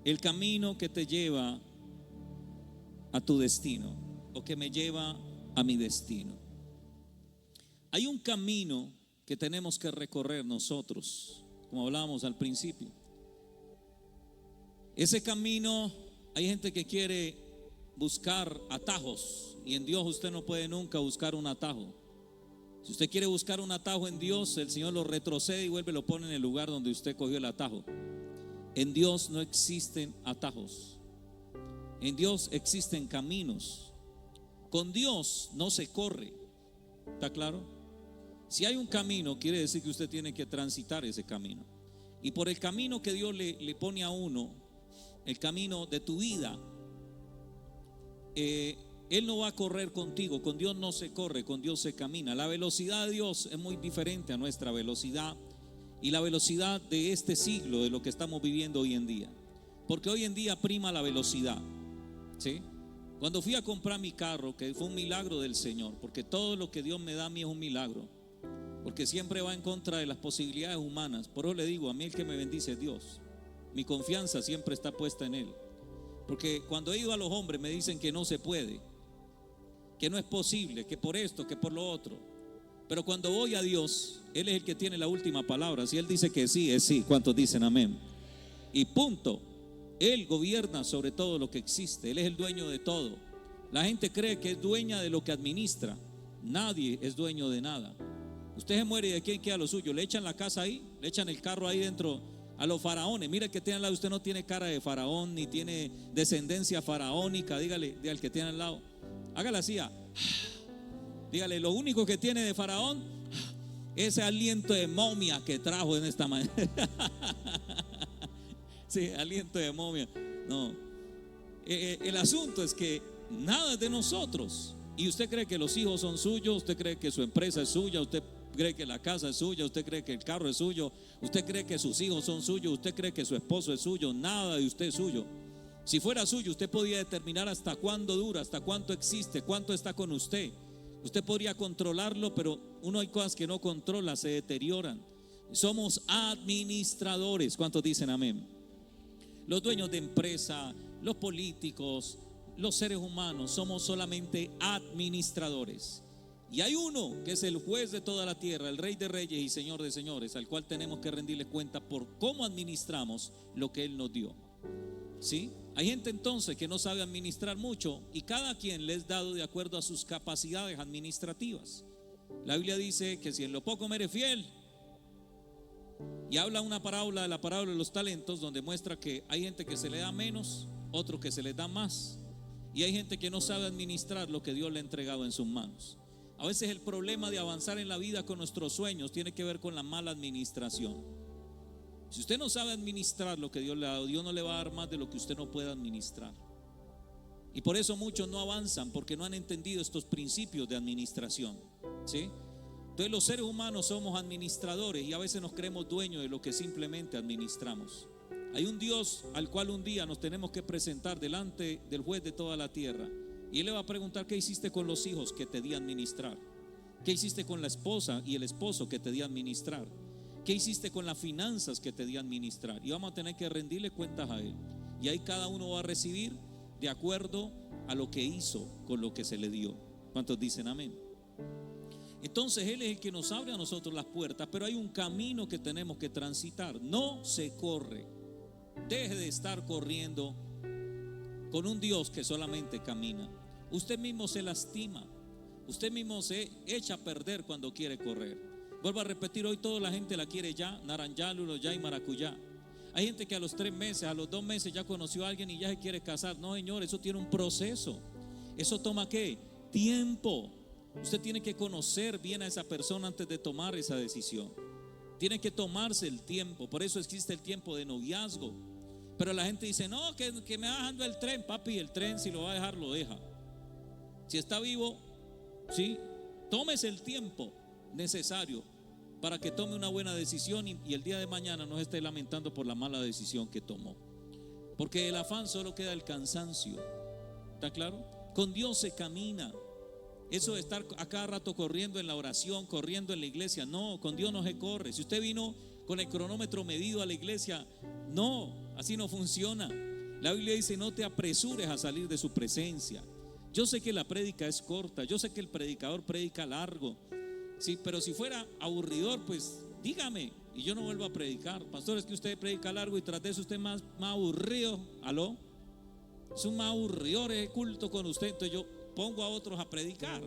el camino que te lleva a tu destino o que me lleva a mi destino. Hay un camino que tenemos que recorrer nosotros, como hablábamos al principio. Ese camino, hay gente que quiere buscar atajos, y en Dios usted no puede nunca buscar un atajo. Si usted quiere buscar un atajo en Dios, el Señor lo retrocede y vuelve y lo pone en el lugar donde usted cogió el atajo. En Dios no existen atajos. En Dios existen caminos. Con Dios no se corre. ¿Está claro? Si hay un camino, quiere decir que usted tiene que transitar ese camino. Y por el camino que Dios le pone a uno, el camino de tu vida, Él no va a correr contigo. Con Dios no se corre, con Dios se camina. La velocidad de Dios es muy diferente a nuestra velocidad y la velocidad de este siglo, de lo que estamos viviendo hoy en día. Porque hoy en día prima la velocidad, ¿sí? Cuando fui a comprar mi carro, que fue un milagro del Señor, porque todo lo que Dios me da a mí es un milagro, porque siempre va en contra de las posibilidades humanas. Por eso le digo, a mí el que me bendice es Dios. Mi confianza siempre está puesta en Él. Porque cuando he ido a los hombres me dicen que no se puede, que no es posible, que por esto, que por lo otro. Pero cuando voy a Dios, Él es el que tiene la última palabra. Si Él dice que sí, es sí. ¿Cuántos dicen amén? Y punto. Él gobierna sobre todo lo que existe. Él es el dueño de todo. La gente cree que es dueña de lo que administra. Nadie es dueño de nada. Usted se muere y ¿de quién queda lo suyo? Le echan la casa ahí, le echan el carro ahí dentro. A los faraones, mire que tiene al lado, usted no tiene cara de faraón, ni tiene descendencia faraónica. Dígale al que tiene al lado, hágale así, dígale, lo único que tiene de faraón, ese aliento de momia que trajo en esta mañana. Sí, aliento de momia. No, el asunto es que nada es de nosotros. Y usted cree que los hijos son suyos, usted cree que su empresa es suya, usted cree que la casa es suya, usted cree que el carro es suyo, usted cree que sus hijos son suyos, usted cree que su esposo es suyo. Nada de usted es suyo. Si fuera suyo, usted podría determinar hasta cuándo dura, hasta cuánto existe, cuánto está con usted. Usted podría controlarlo, pero uno hay cosas que no controla, se deterioran. Somos administradores. ¿Cuántos dicen amén? Los dueños de empresa, los políticos, los seres humanos, somos solamente administradores. Y hay uno que es el juez de toda la tierra, el Rey de Reyes y Señor de Señores, al cual tenemos que rendirle cuenta por cómo administramos lo que Él nos dio. ¿Sí? Hay gente entonces que no sabe administrar mucho, y cada quien le es dado de acuerdo a sus capacidades administrativas. La Biblia dice que si en lo poco me eres fiel, y habla una parábola de la parábola de los talentos, donde muestra que hay gente que se le da menos, otro que se les da más, y hay gente que no sabe administrar lo que Dios le ha entregado en sus manos. A veces el problema de avanzar en la vida con nuestros sueños tiene que ver con la mala administración. Si usted no sabe administrar lo que Dios le ha dado, Dios no le va a dar más de lo que usted no pueda administrar. Y por eso muchos no avanzan, porque no han entendido estos principios de administración, ¿sí? Entonces los seres humanos somos administradores y a veces nos creemos dueños de lo que simplemente administramos. Hay un Dios al cual un día nos tenemos que presentar delante del juez de toda la tierra, y Él le va a preguntar: ¿qué hiciste con los hijos que te di a administrar? ¿Qué hiciste con la esposa y el esposo que te di a administrar? ¿Qué hiciste con las finanzas que te di a administrar? Y vamos a tener que rendirle cuentas a Él. Y ahí cada uno va a recibir de acuerdo a lo que hizo con lo que se le dio. ¿Cuántos dicen amén? Entonces Él es el que nos abre a nosotros las puertas, pero hay un camino que tenemos que transitar. No se corre. Deje de estar corriendo con un Dios que solamente camina. Usted mismo se lastima, usted mismo se echa a perder cuando quiere correr. Vuelvo a repetir, hoy toda la gente la quiere ya, naranjá, luluyá y maracuyá. Hay gente que a los 3 meses, a los 2 meses ya conoció a alguien y ya se quiere casar. No, señor, eso tiene un proceso. Eso toma ¿qué? Tiempo. Usted tiene que conocer bien a esa persona antes de tomar esa decisión. Tiene que tomarse el tiempo. Por eso existe el tiempo de noviazgo. Pero la gente dice: no, que me va dejando el tren. Papi, el tren, si lo va a dejar, lo deja. Si está vivo, sí, tómese el tiempo necesario para que tome una buena decisión, y el día de mañana no se esté lamentando por la mala decisión que tomó. Porque el afán solo queda el cansancio. ¿Está claro? Con Dios se camina. Eso de estar a cada rato corriendo en la oración, corriendo en la iglesia, no, con Dios no se corre. Si usted vino con el cronómetro medido a la iglesia, no, así no funciona. La Biblia dice: no te apresures a salir de su presencia. Yo sé que la prédica es corta, yo sé que el predicador predica largo, sí, pero si fuera aburridor, pues dígame y yo no vuelvo a predicar. Pastor, es que usted predica largo y tras de eso usted más aburrido. ¿Aló? Es un más aburridor el culto con usted, entonces yo pongo a otros a predicar.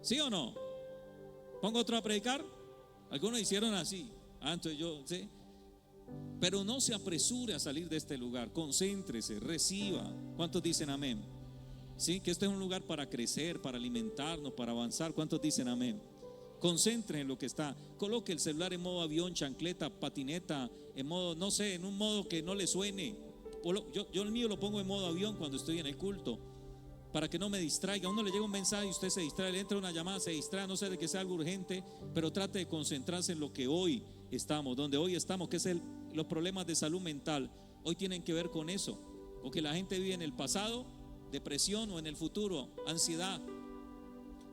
¿Sí o no? ¿Pongo a otros a predicar? Algunos hicieron así. Entonces yo, ¿sí? Pero no se apresure a salir de este lugar. Concéntrese, reciba. ¿Cuántos dicen amén? Sí, que este es un lugar para crecer, para alimentarnos, para avanzar. ¿Cuántos dicen amén? Concéntrese en lo que está. Coloque el celular en modo avión, chancleta, patineta, en modo, no sé, en un modo que no le suene. Yo el mío lo pongo en modo avión cuando estoy en el culto, para que no me distraiga. A uno le llega un mensaje y usted se distrae, le entra una llamada, se distrae, no sé de que sea algo urgente, pero trate de concentrarse en lo que hoy estamos, donde hoy estamos, que es los problemas de salud mental. Hoy tienen que ver con eso, porque la gente vive en el pasado, depresión, o en el futuro, ansiedad,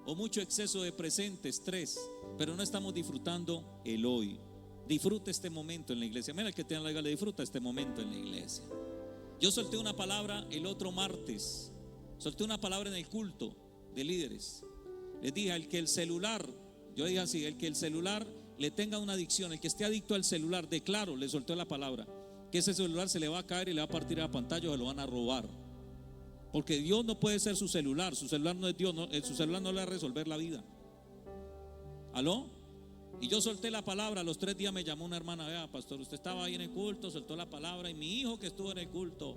o mucho exceso de presente, estrés, pero no estamos disfrutando el hoy. Disfruta este momento en la iglesia. Mira, el que te la disfruta este momento en la iglesia. Yo solté una palabra el otro martes, solté una palabra en el culto de líderes. Les dije: el que el celular, yo dije así, el que el celular le tenga una adicción, el que esté adicto al celular, declaro, le solté la palabra, que ese celular se le va a caer y le va a partir la pantalla o se lo van a robar. Porque Dios no puede ser su celular no es Dios, su celular no le va a resolver la vida. ¿Aló? Y yo solté la palabra. A los 3 días me llamó una hermana: vea, pastor, usted estaba ahí en el culto, soltó la palabra, y mi hijo que estuvo en el culto,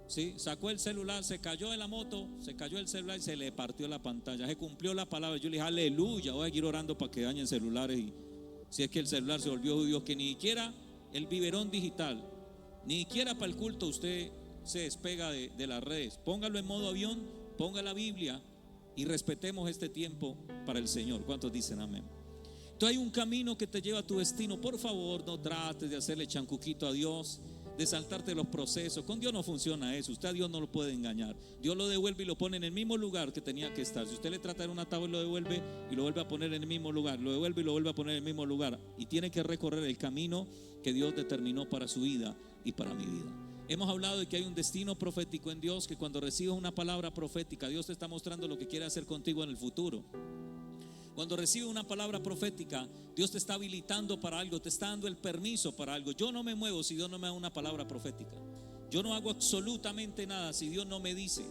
sí, sacó el celular, se cayó de la moto, se cayó el celular y se le partió la pantalla. Se cumplió la palabra. Yo le dije: aleluya, voy a ir orando para que dañen celulares. Y si es que el celular se volvió judío, que ni siquiera el biberón digital, ni siquiera para el culto usted se despega de las redes. Póngalo en modo avión, ponga la Biblia y respetemos este tiempo para el Señor. ¿Cuántos dicen amén? Entonces hay un camino que te lleva a tu destino. Por favor, no trates de hacerle chancuquito a Dios, de saltarte los procesos. Con Dios no funciona eso. Usted a Dios no lo puede engañar. Dios lo devuelve y lo pone en el mismo lugar que tenía que estar. Si usted le trata de una tabla, lo devuelve y lo vuelve a poner en el mismo lugar. Lo devuelve y lo vuelve a poner en el mismo lugar. Y tiene que recorrer el camino que Dios determinó para su vida y para mi vida. Hemos hablado de que hay un destino profético en Dios, que cuando recibes una palabra profética, Dios te está mostrando lo que quiere hacer contigo en el futuro. Cuando recibes una palabra profética, Dios te está habilitando para algo, te está dando el permiso para algo. Yo no me muevo si Dios no me da una palabra profética. Yo no hago absolutamente nada si Dios no me dice.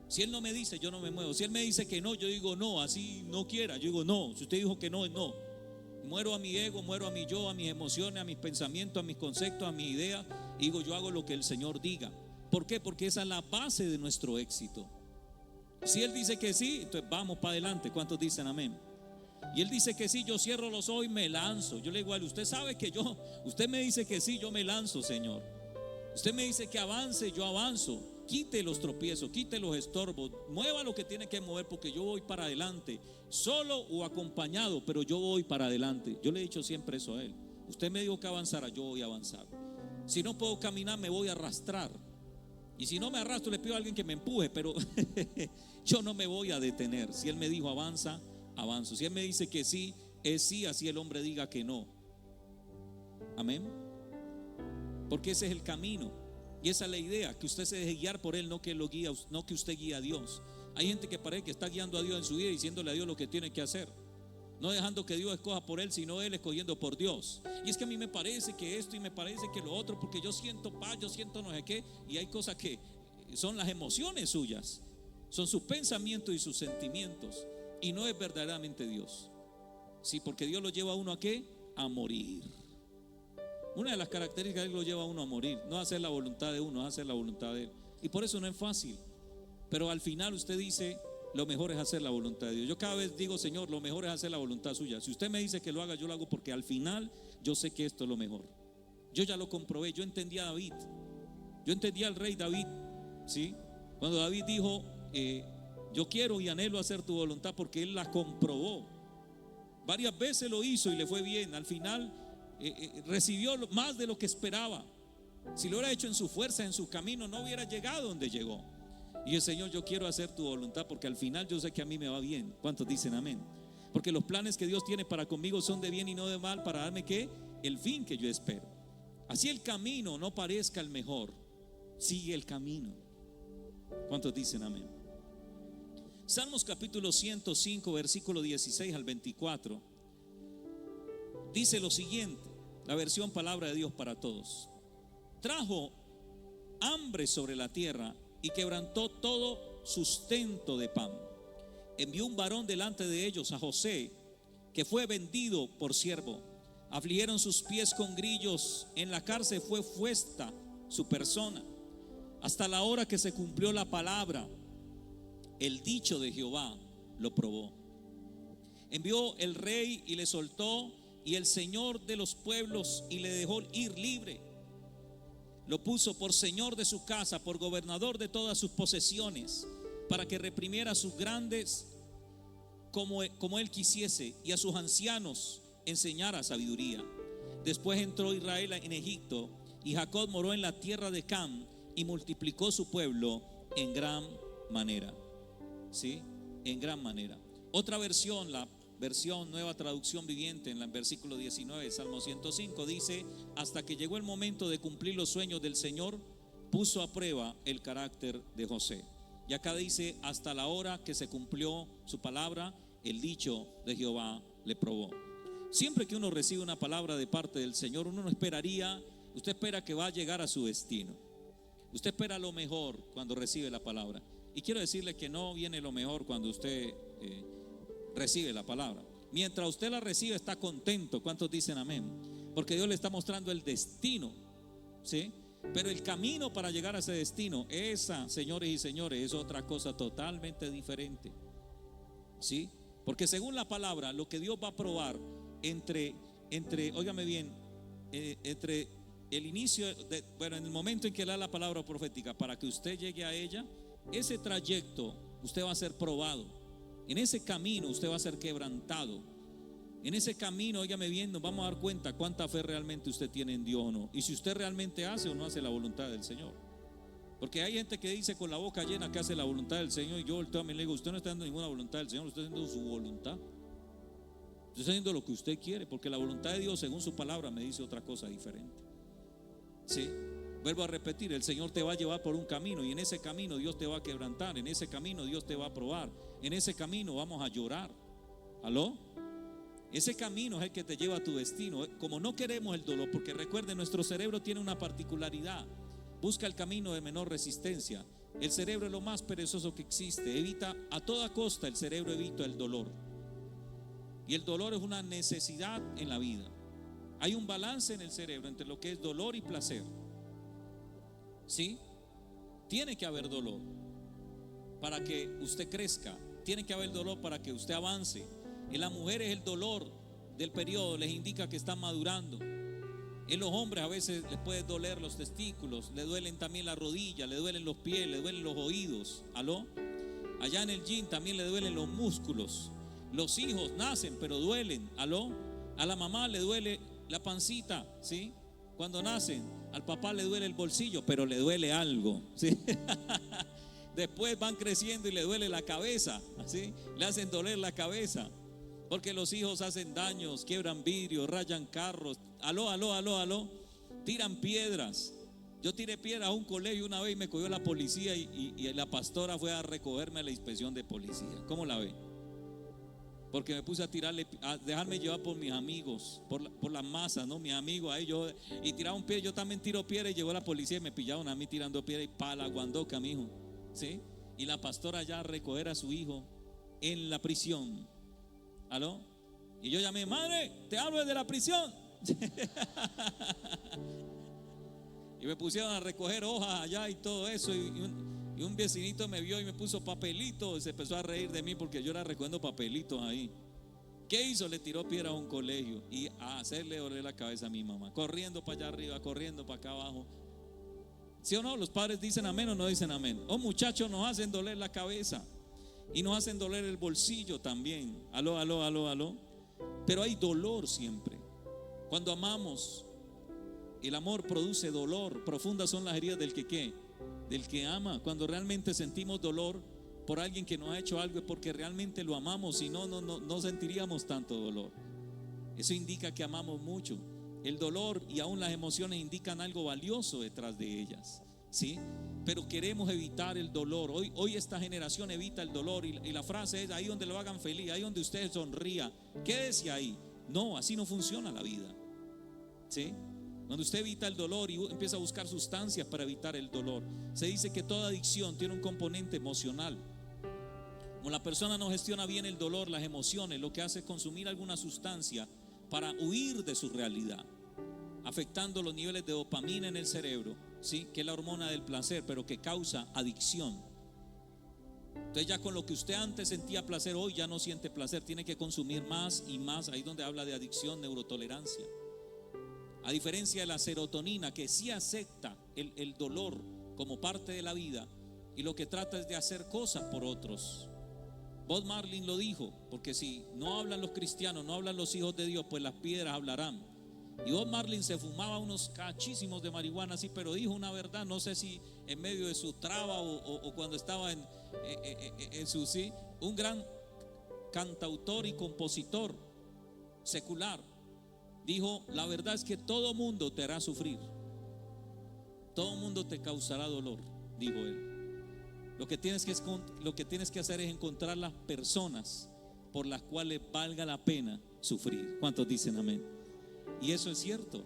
Si Él no me dice, yo no me muevo. Si Él me dice que no, yo digo no, así no quiera. Yo digo no. Si usted dijo que no, es no. Muero a mi ego, muero a mi yo, a mis emociones, a mis pensamientos, a mis conceptos, a mis ideas. Y digo, yo hago lo que el Señor diga. ¿Por qué? Porque esa es la base de nuestro éxito. Si Él dice que sí, entonces vamos para adelante. ¿Cuántos dicen amén? Y Él dice que sí, yo cierro los ojos y me lanzo. Yo le digo a Él: usted sabe que usted me dice que sí, yo me lanzo, Señor. Usted me dice que avance, yo avanzo. Quite los tropiezos, quite los estorbos, mueva lo que tiene que mover, porque yo voy para adelante, solo o acompañado, pero yo voy para adelante. Yo le he dicho siempre eso a Él: usted me dijo que avanzara, yo voy a avanzar. Si no puedo caminar, me voy a arrastrar. Y si no me arrastro, le pido a alguien que me empuje, pero yo no me voy a detener. Si Él me dijo avanza, avanzo. Si Él me dice que sí, es sí, así el hombre diga que no. Amén. Porque ese es el camino y esa es la idea, que usted se deje guiar por Él, no que lo guía, no que usted guíe a Dios. Hay gente que parece que está guiando a Dios en su vida, diciéndole a Dios lo que tiene que hacer, no dejando que Dios escoja por él, sino él escogiendo por Dios. Y es que a mí me parece que esto y me parece que lo otro, porque yo siento paz, yo siento no sé qué. Y hay cosas que son las emociones suyas, son sus pensamientos y sus sentimientos, y no es verdaderamente Dios. Sí, porque Dios lo lleva a uno ¿a qué? A morir. Una de las características de Dios lo lleva a uno a morir, no a hacer la voluntad de uno, a hacer la voluntad de Él. Y por eso no es fácil. Pero al final usted dice: lo mejor es hacer la voluntad de Dios. Yo cada vez digo: Señor, lo mejor es hacer la voluntad suya. Si usted me dice que lo haga, yo lo hago, porque al final yo sé que esto es lo mejor. Yo ya lo comprobé. Yo entendí a David, yo entendí al rey David, ¿sí? Cuando David dijo: yo quiero y anhelo hacer tu voluntad, porque él la comprobó. Varias veces lo hizo y le fue bien. Al final recibió más de lo que esperaba. Si lo hubiera hecho en su fuerza, en su camino, no hubiera llegado donde llegó. Y el Señor: yo quiero hacer tu voluntad, porque al final yo sé que a mí me va bien. ¿Cuántos dicen amén? Porque los planes que Dios tiene para conmigo son de bien y no de mal, para darme ¿qué? El fin que yo espero. Así el camino no parezca el mejor, Sigue el camino. ¿Cuántos dicen amén? Salmos capítulo 105, versículo 16 al 24, dice lo siguiente, la versión Palabra de Dios para Todos: trajo hambre sobre la tierra y quebrantó todo sustento de pan. Envió un varón delante de ellos, a José, que fue vendido por siervo. Afligieron sus pies con grillos, en la cárcel fue puesta su persona, hasta la hora que se cumplió la palabra. El dicho de Jehová lo probó. Envió el rey y le soltó, y el Señor de los pueblos, y le dejó ir libre. Lo puso por señor de su casa, por gobernador de todas sus posesiones, para que reprimiera a sus grandes como él quisiese, y a sus ancianos enseñara sabiduría. Después entró Israel en Egipto, y Jacob moró en la tierra de Cam, y multiplicó su pueblo en gran manera. ¿Sí? En gran manera. Otra versión, la versión Nueva Traducción Viviente, en el versículo 19, Salmo 105, dice: hasta que llegó el momento de cumplir los sueños del Señor, puso a prueba el carácter de José. Y acá dice: hasta la hora que se cumplió su palabra, el dicho de Jehová le probó. Siempre que uno recibe una palabra de parte del Señor, uno no esperaría, usted espera que va a llegar a su destino. Usted espera lo mejor cuando recibe la palabra. Y quiero decirle que no viene lo mejor cuando usted recibe la palabra. Mientras usted la recibe, está contento. ¿Cuántos dicen amén? Porque Dios le está mostrando el destino, ¿sí? Pero el camino para llegar a ese destino, esa, señores y señores, es otra cosa totalmente diferente, ¿sí? Porque según la palabra, lo que Dios va a probar óigame bien, entre el inicio en el momento en que le da la palabra profética, para que usted llegue a ella, ese trayecto usted va a ser probado. En ese camino usted va a ser quebrantado. En ese camino, óigame bien, nos vamos a dar cuenta cuánta fe realmente usted tiene en Dios o no, y si usted realmente hace o no hace la voluntad del Señor. Porque hay gente que dice con la boca llena que hace la voluntad del Señor, y yo también le digo: usted no está dando ninguna voluntad del Señor, usted está haciendo su voluntad. Usted está haciendo lo que usted quiere, porque la voluntad de Dios, según su palabra, me dice otra cosa diferente. Sí, vuelvo a repetir: el Señor te va a llevar por un camino, y en ese camino Dios te va a quebrantar, en ese camino Dios te va a probar, en ese camino vamos a llorar. ¿Aló? Ese camino es el que te lleva a tu destino. Como no queremos el dolor, porque recuerde, nuestro cerebro tiene una particularidad: busca el camino de menor resistencia. El cerebro es lo más perezoso que existe. Evita a toda costa, el cerebro evita el dolor, y el dolor es una necesidad en la vida. Hay un balance en el cerebro entre lo que es dolor y placer. ¿Sí? Tiene que haber dolor para que usted crezca. Tiene que haber dolor para que usted avance. En las mujeres el dolor del periodo les indica que están madurando. En los hombres a veces les puede doler los testículos, le duelen también las rodillas, le duelen los pies, le duelen los oídos. ¿Aló? Allá en el gym también le duelen los músculos. Los hijos nacen pero duelen. ¿Aló? A la mamá le duele la pancita, ¿sí? Cuando nacen. Al papá le duele el bolsillo, pero le duele algo, ¿sí? Después van creciendo y le duele la cabeza, ¿sí? Le hacen doler la cabeza, porque los hijos hacen daños, quiebran vidrios, rayan carros. Aló, tiran piedras. Yo tiré piedras a un colegio una vez y me cogió la policía, y la pastora fue a recogerme a la inspección de policía. ¿Cómo la ve? Porque me puse a dejarme llevar por mis amigos, por las masas, ¿no? Mis amigos ahí, y tiraba un pie. Yo también tiro piedra, y llegó la policía y me pillaron a mí tirando piedra, y para la guandoca, mi hijo, ¿sí? Y la pastora ya a recoger a su hijo en la prisión. ¿Aló? Y yo llamé: madre, te hablo desde la prisión. Y me pusieron a recoger hojas allá y todo eso, y un vecinito me vio y me puso papelitos, y se empezó a reír de mí porque yo era recogiendo papelitos ahí. ¿Qué hizo? Le tiró piedra a un colegio y a hacerle doler la cabeza a mi mamá, corriendo para allá arriba, corriendo para acá abajo. ¿Sí o no? Los padres dicen amén o no dicen amén. Oh, muchachos, nos hacen doler la cabeza y nos hacen doler el bolsillo también. Aló. Pero hay dolor siempre. Cuando amamos, el amor produce dolor. Profundas son las heridas del que ¿qué? Del que ama. Cuando realmente sentimos dolor por alguien que nos ha hecho algo, es porque realmente lo amamos. Si no, no sentiríamos tanto dolor. Eso indica que amamos mucho. El dolor y aún las emociones indican algo valioso detrás de ellas. ¿sí? Pero queremos evitar el dolor. Hoy esta generación evita el dolor y la frase es: ahí donde lo hagan feliz, ahí donde usted sonría, quédese ahí. No, así no funciona la vida, ¿sí? Cuando usted evita el dolor y empieza a buscar sustancias para evitar el dolor, se dice que toda adicción tiene un componente emocional. Como la persona no gestiona bien el dolor, las emociones, lo que hace es consumir alguna sustancia para huir de su realidad, afectando los niveles de dopamina en el cerebro, ¿sí? Que es la hormona del placer, pero que causa adicción. Entonces ya con lo que usted antes sentía placer, hoy ya no siente placer, tiene que consumir más y más. Ahí es donde habla de adicción, neurotolerancia. A diferencia de la serotonina, que sí acepta el dolor como parte de la vida y lo que trata es de hacer cosas por otros. Bob Marley lo dijo, porque si no hablan los cristianos, no hablan los hijos de Dios, pues las piedras hablarán. Y Bob Marley se fumaba unos cachísimos de marihuana así, pero dijo una verdad, no sé si en medio de su traba o cuando estaba en su sí, un gran cantautor y compositor secular. Dijo: la verdad es que todo mundo te hará sufrir, todo mundo te causará dolor, dijo él. Lo que tienes que hacer es encontrar las personas por las cuales valga la pena sufrir. ¿Cuántos dicen amén? Y eso es cierto.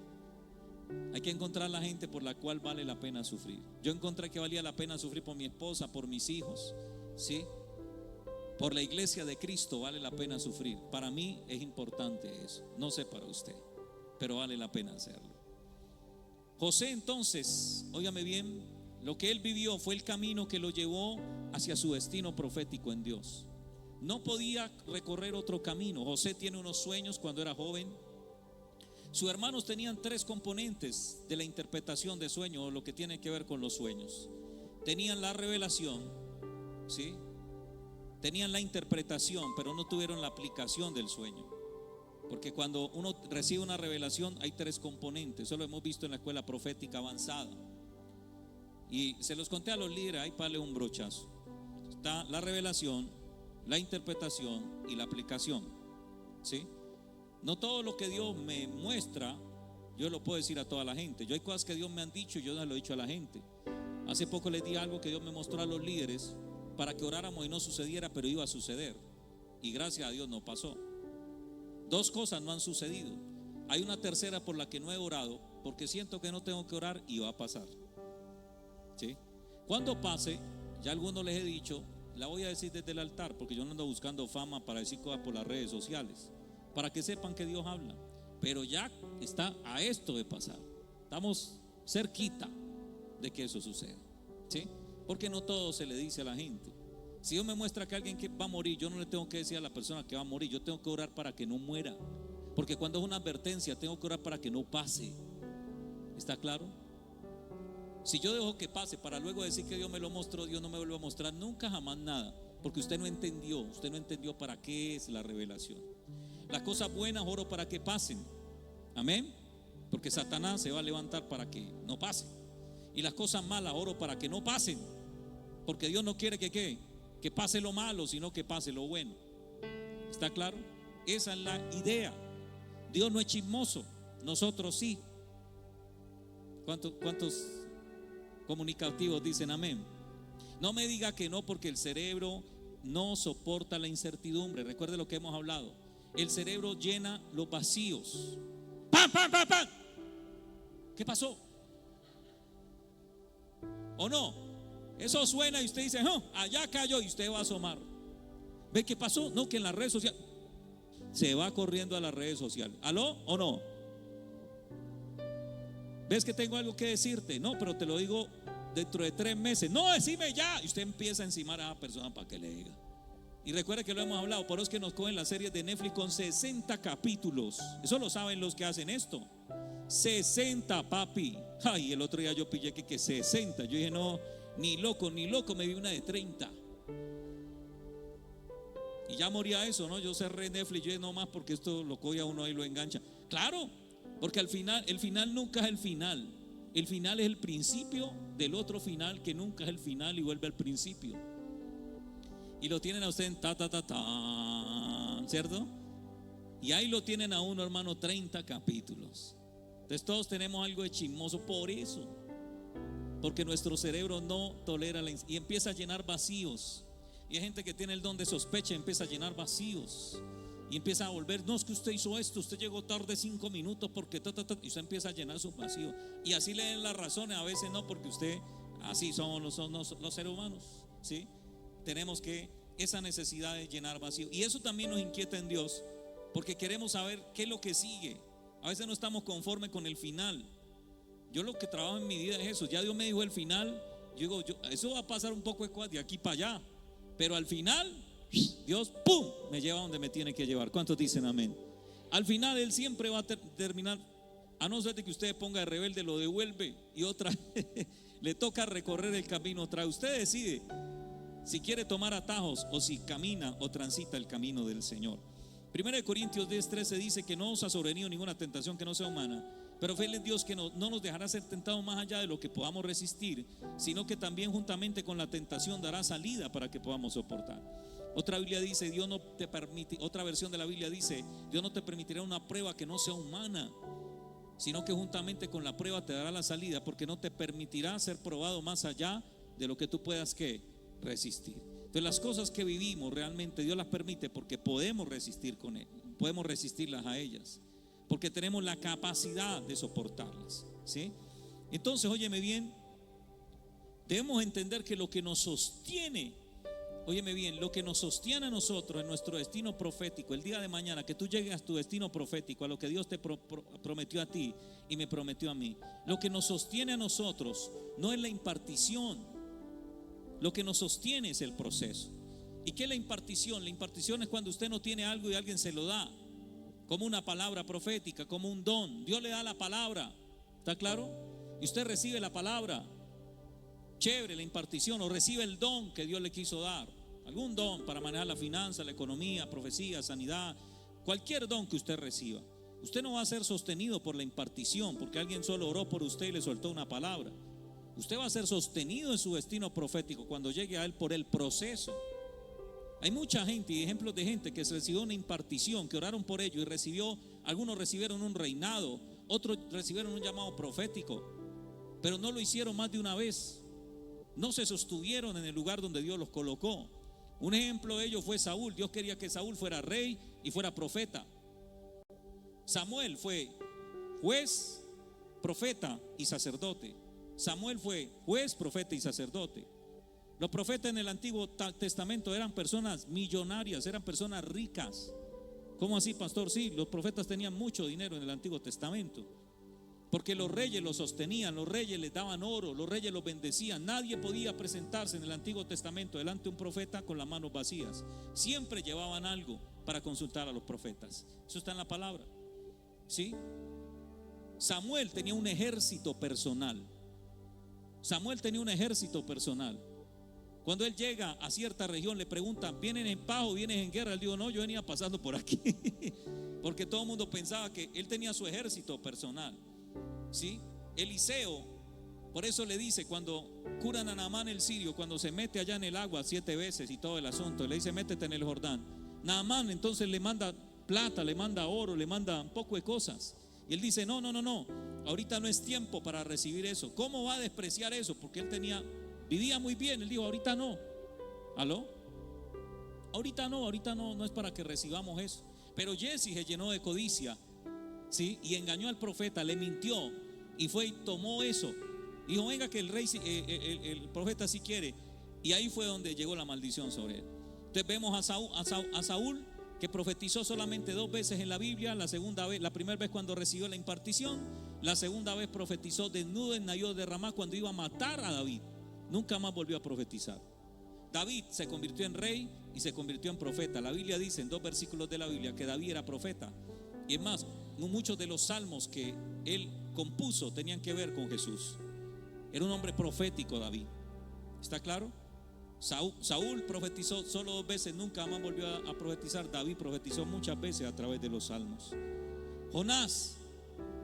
Hay que encontrar la gente por la cual vale la pena sufrir. Yo encontré que valía la pena sufrir por mi esposa, por mis hijos, ¿sí? Por la iglesia de Cristo vale la pena sufrir. Para mí es importante eso. No sé para usted, pero vale la pena hacerlo. José entonces, óigame bien, lo que él vivió fue el camino que lo llevó hacia su destino profético en Dios. No podía recorrer otro camino. José tiene unos sueños cuando era joven. Sus hermanos tenían 3 componentes de la interpretación de sueños, o lo que tiene que ver con los sueños. Tenían la revelación, ¿sí? Tenían la interpretación, pero no tuvieron la aplicación del sueño. Porque cuando uno recibe una revelación hay 3 componentes. Eso lo hemos visto en la escuela profética avanzada. Y se los conté a los líderes, ahí para darle un brochazo. Está la revelación, la interpretación y la aplicación, ¿sí? No todo lo que Dios me muestra yo lo puedo decir a toda la gente. Yo hay cosas que Dios me han dicho y yo no lo he dicho a la gente. Hace poco les di algo que Dios me mostró a los líderes para que oráramos y no sucediera, pero iba a suceder. Y gracias a Dios no pasó. 2 cosas no han sucedido. Hay una tercera por la que no he orado, porque siento que no tengo que orar y va a pasar, ¿sí? Cuando pase, ya a algunos les he dicho, la voy a decir desde el altar, porque yo no ando buscando fama para decir cosas por las redes sociales, para que sepan que Dios habla. Pero ya está a esto de pasar. Estamos cerquita de que eso suceda, ¿sí? Porque no todo se le dice a la gente. Si Dios me muestra que alguien que va a morir, yo no le tengo que decir a la persona que va a morir, yo tengo que orar para que no muera. Porque cuando es una advertencia, tengo que orar para que no pase. ¿Está claro? Si yo dejo que pase para luego decir que Dios me lo mostró, Dios no me vuelve a mostrar nunca jamás nada, porque usted no entendió para qué es la revelación. Las cosas buenas oro para que pasen, amén, porque Satanás se va a levantar para que no pase. Y las cosas malas oro para que no pasen, porque Dios no quiere que pase lo malo, sino que pase lo bueno. ¿Está claro? Esa es la idea. Dios no es chismoso, nosotros sí. ¿Cuántos comunicativos dicen amén? No me diga que no, porque el cerebro no soporta la incertidumbre. Recuerde lo que hemos hablado. El cerebro llena los vacíos. ¡Pam, pam, pam, pam! ¿Qué pasó? ¿O no? Eso suena y usted dice, oh, allá cayó, y usted va a asomar. ¿Ve qué pasó? No, que en las redes sociales se va corriendo a las redes sociales. ¿Aló o no? ¿Ves que tengo algo que decirte? No, pero te lo digo dentro de 3 meses. No, decime ya. Y usted empieza a encimar a la persona para que le diga. Y recuerde que lo hemos hablado. Por eso es que nos cogen las series de Netflix con 60 capítulos. Eso lo saben los que hacen esto. 60, papi. Ay, el otro día yo pillé que 60. Yo dije, no, ni loco, me vi una de 30. Y ya moría eso, ¿no? Yo cerré Netflix, yo dije, no más, porque esto lo coge a uno y lo engancha. Claro, porque al final, el final nunca es el final. El final es el principio del otro final, que nunca es el final y vuelve al principio. Y lo tienen a usted en ¿cierto? Y ahí lo tienen a uno, hermano, 30 capítulos. Entonces todos tenemos algo de chismoso por eso. porque nuestro cerebro no tolera y empieza a llenar vacíos. Y hay gente que tiene el don de sospecha y empieza a llenar vacíos y empieza a volver, no, es que usted hizo esto, usted llegó tarde 5 minutos porque y usted empieza a llenar sus vacíos, y así le den las razones, a veces no, porque usted, así somos los seres humanos, ¿sí? Tenemos que esa necesidad de llenar vacío, y eso también nos inquieta en Dios, porque queremos saber qué es lo que sigue. A veces no estamos conformes con el final. Yo lo que trabajo en mi vida es eso. Ya Dios me dijo el final. Yo digo, eso va a pasar un poco de aquí para allá, pero al final Dios, ¡pum!, me lleva donde me tiene que llevar. ¿Cuántos dicen amén? Al final Él siempre va a terminar, a no ser de que usted ponga de rebelde, lo devuelve y otra le toca recorrer el camino otra vez. Usted decide si quiere tomar atajos o si camina o transita el camino del Señor. 1 Corintios 10:13 dice que no os ha sobrevenido ninguna tentación que no sea humana, pero fiel es Dios que no nos dejará ser tentados más allá de lo que podamos resistir, sino que también juntamente con la tentación dará salida para que podamos soportar. Otra Biblia dice, Dios no te permite, otra versión de la Biblia dice, Dios no te permitirá una prueba que no sea humana, sino que juntamente con la prueba te dará la salida, porque no te permitirá ser probado más allá de lo que tú puedas resistir. Entonces las cosas que vivimos realmente Dios las permite porque podemos resistir con Él, podemos resistirlas a ellas, porque tenemos la capacidad de soportarlas, ¿sí? Entonces, óyeme bien, debemos entender que lo que nos sostiene, óyeme bien, lo que nos sostiene a nosotros en nuestro destino profético, el día de mañana, que tú llegues a tu destino profético, a lo que Dios te prometió a ti y me prometió a mí, lo que nos sostiene a nosotros no es la impartición, lo que nos sostiene es el proceso. ¿Y qué es la impartición? La impartición es cuando usted no tiene algo y alguien se lo da, como una palabra profética, como un don. Dios le da la palabra, ¿está claro? Y usted recibe la palabra, chévere, la impartición, o recibe el don que Dios le quiso dar, algún don para manejar la finanza, la economía, profecía, sanidad, cualquier don que usted reciba. Usted no va a ser sostenido por la impartición, porque alguien solo oró por usted y le soltó una palabra. Usted va a ser sostenido en su destino profético cuando llegue a Él por el proceso. Hay mucha gente y ejemplos de gente que recibió una impartición, que oraron por ello y algunos recibieron un reinado, otros recibieron un llamado profético, pero no lo hicieron más de una vez. No se sostuvieron en el lugar donde Dios los colocó. Un ejemplo de ello fue Saúl. Dios quería que Saúl fuera rey y fuera profeta. Samuel fue juez, profeta y sacerdote. Samuel fue juez, profeta y sacerdote. Los profetas en el Antiguo Testamento eran personas millonarias, eran personas ricas. ¿Cómo así, pastor? Sí, los profetas tenían mucho dinero en el Antiguo Testamento, porque los reyes los sostenían, los reyes les daban oro, los reyes los bendecían. Nadie podía presentarse en el Antiguo Testamento delante de un profeta con las manos vacías. Siempre llevaban algo para consultar a los profetas. Eso está en la palabra, ¿sí? Samuel tenía un ejército personal. Samuel tenía un ejército personal. Cuando él llega a cierta región, le preguntan, ¿vienen en paz o vienes en guerra? Él dijo, no, yo venía pasando por aquí. Porque todo el mundo pensaba que él tenía su ejército personal, ¿sí? Eliseo, por eso le dice, cuando curan a Naamán el sirio, cuando se mete allá en el agua 7 veces y todo el asunto, le dice, métete en el Jordán. Naamán entonces le manda plata, le manda oro, le manda un poco de cosas. Y él dice, no, ahorita no es tiempo para recibir eso. ¿Cómo va a despreciar eso? Porque él vivía muy bien. Él dijo, ahorita no. ¿Aló? Ahorita no es para que recibamos eso. Pero Jesse se llenó de codicia, ¿sí? Y engañó al profeta, le mintió y fue y tomó eso. Dijo, venga que el rey, el profeta sí quiere. Y ahí fue donde llegó la maldición sobre él. Entonces vemos a Saúl, que profetizó solamente 2 veces en la Biblia. La primera vez cuando recibió la impartición, la segunda vez profetizó desnudo en Nayot de Ramá cuando iba a matar a David. Nunca más volvió a profetizar. David se convirtió en rey y se convirtió en profeta. La Biblia dice en 2 versículos de la Biblia que David era profeta. Y es más, muchos de los salmos que él compuso tenían que ver con Jesús. Era un hombre profético David. ¿Está claro? Saúl profetizó solo 2 veces, nunca más volvió a profetizar. David profetizó muchas veces a través de los salmos. Jonás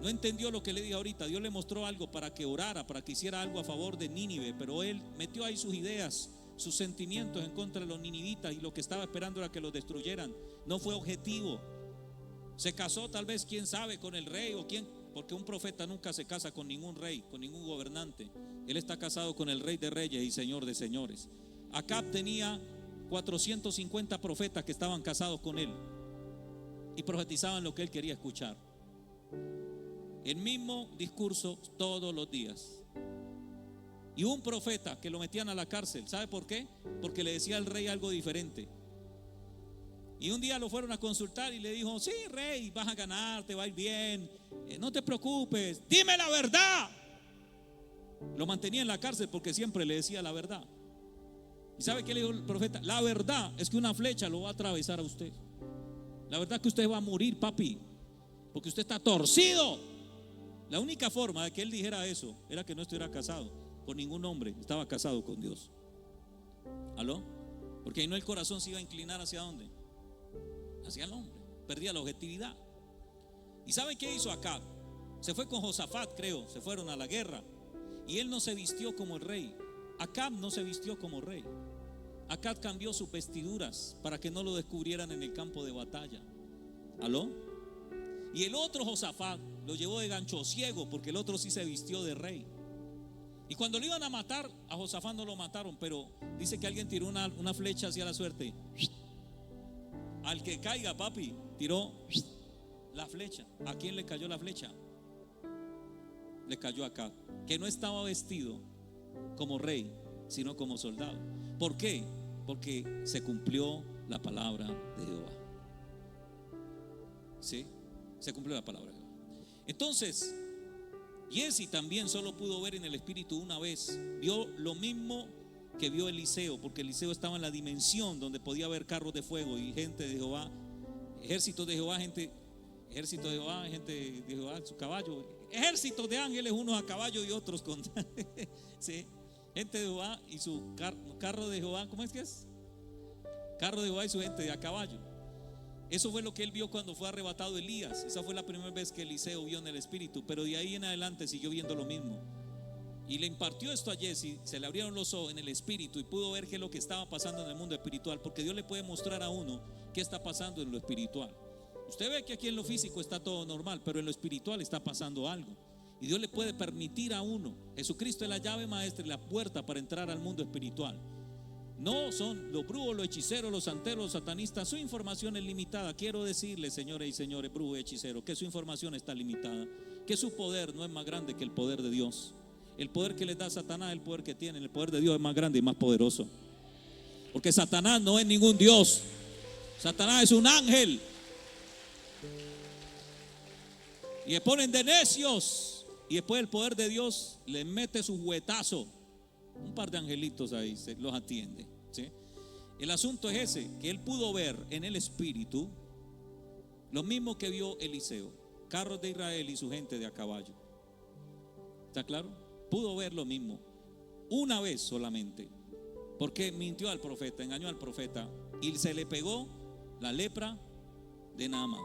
no entendió lo que le dije ahorita. Dios le mostró algo para que orara, para que hiciera algo a favor de Nínive, pero él metió ahí sus ideas, sus sentimientos en contra de los ninivitas, y lo que estaba esperando era que los destruyeran. No fue objetivo. Se casó tal vez, quién sabe, con el rey o quién, porque un profeta nunca se casa con ningún rey, con ningún gobernante. Él está casado con el Rey de Reyes y Señor de Señores. Acab tenía 450 profetas que estaban casados con él y profetizaban lo que él quería escuchar. El mismo discurso todos los días. Y un profeta que lo metían a la cárcel. ¿Sabe por qué? Porque le decía al rey algo diferente. Y un día lo fueron a consultar y le dijo: sí, rey, vas a ganar, te va a ir bien, no te preocupes, dime la verdad. Lo mantenía en la cárcel porque siempre le decía la verdad. ¿Y sabe qué le dijo el profeta? La verdad es que una flecha lo va a atravesar a usted. La verdad es que usted va a morir, papi, porque usted está torcido. La única forma de que él dijera eso era que no estuviera casado con ningún hombre, estaba casado con Dios. ¿Aló? Porque ahí no, el corazón se iba a inclinar hacia dónde, hacia el hombre, perdía la objetividad. ¿Y saben qué hizo Acab? Se fue con Josafat, creo, se fueron a la guerra. Y él no se vistió como el rey. Acab no se vistió como rey. Acab cambió sus vestiduras para que no lo descubrieran en el campo de batalla. ¿Aló? Y el otro Josafat lo llevó de gancho ciego, porque el otro sí se vistió de rey. Y cuando lo iban a matar, a Josafat no lo mataron, pero dice que alguien tiró una flecha hacia la suerte. Al que caiga, papi, tiró la flecha. ¿A quién le cayó la flecha? Le cayó a Acab, que no estaba vestido como rey, sino como soldado. ¿Por qué? Porque se cumplió la palabra de Jehová. ¿Sí? Se cumplió la palabra de Jehová. Entonces, Giezi también solo pudo ver en el espíritu una vez. Vio lo mismo que vio Eliseo, porque Eliseo estaba en la dimensión donde podía ver carros de fuego y gente de Jehová, ejércitos de Jehová, gente de Jehová, su caballo, ejércitos de ángeles, unos a caballo y otros con ¿sí? Gente de Jehová y su carro de Jehová. ¿Cómo es que es? Carro de Jehová y su gente de a caballo. Eso fue lo que él vio cuando fue arrebatado Elías. Esa fue la primera vez que Eliseo vio en el espíritu, pero de ahí en adelante siguió viendo lo mismo. Y le impartió esto a Giezi, se le abrieron los ojos en el espíritu y pudo ver qué es lo que estaba pasando en el mundo espiritual, porque Dios le puede mostrar a uno qué está pasando en lo espiritual. Usted ve que aquí en lo físico está todo normal, pero en lo espiritual está pasando algo. Y Dios le puede permitir a uno. Jesucristo es la llave maestra y la puerta para entrar al mundo espiritual. No son los brujos, los hechiceros, los santeros, los satanistas. Su información es limitada. Quiero decirles, señores y señores, brujos y hechiceros, que su información está limitada, que su poder no es más grande que el poder de Dios. El poder que les da Satanás, el poder que tienen, el poder de Dios es más grande y más poderoso. Porque Satanás no es ningún Dios. Satanás es un ángel. Y le ponen de necios. Y después el poder de Dios les mete su juguetazo. Un par de angelitos ahí se los atiende, ¿sí? El asunto es ese, que él pudo ver en el espíritu lo mismo que vio Eliseo, carros de Israel y su gente de a caballo. ¿Está claro? Pudo ver lo mismo una vez solamente, porque mintió al profeta, engañó al profeta y se le pegó la lepra de Naamán.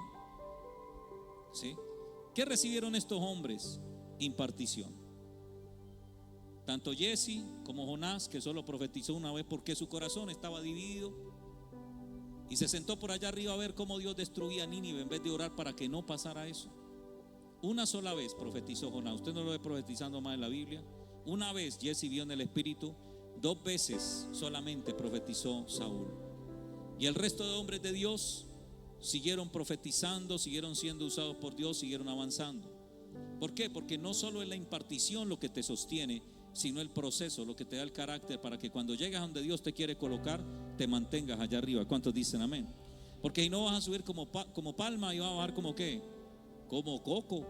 ¿Sí? ¿Qué recibieron estos hombres? Impartición. Tanto Giezi como Jonás, que solo profetizó una vez porque su corazón estaba dividido, y se sentó por allá arriba a ver cómo Dios destruía a Nínive en vez de orar para que no pasara eso. Una sola vez profetizó Jonás. Usted no lo ve profetizando más en la Biblia. Una vez Giezi vio en el espíritu. 2 veces solamente profetizó Saúl. Y el resto de hombres de Dios siguieron profetizando, siguieron siendo usados por Dios, siguieron avanzando. ¿Por qué? Porque no solo es la impartición lo que te sostiene, sino el proceso, lo que te da el carácter para que cuando llegas a donde Dios te quiere colocar, te mantengas allá arriba. ¿Cuántos dicen amén? Porque ahí no vas a subir como palma y vas a bajar como qué, como coco.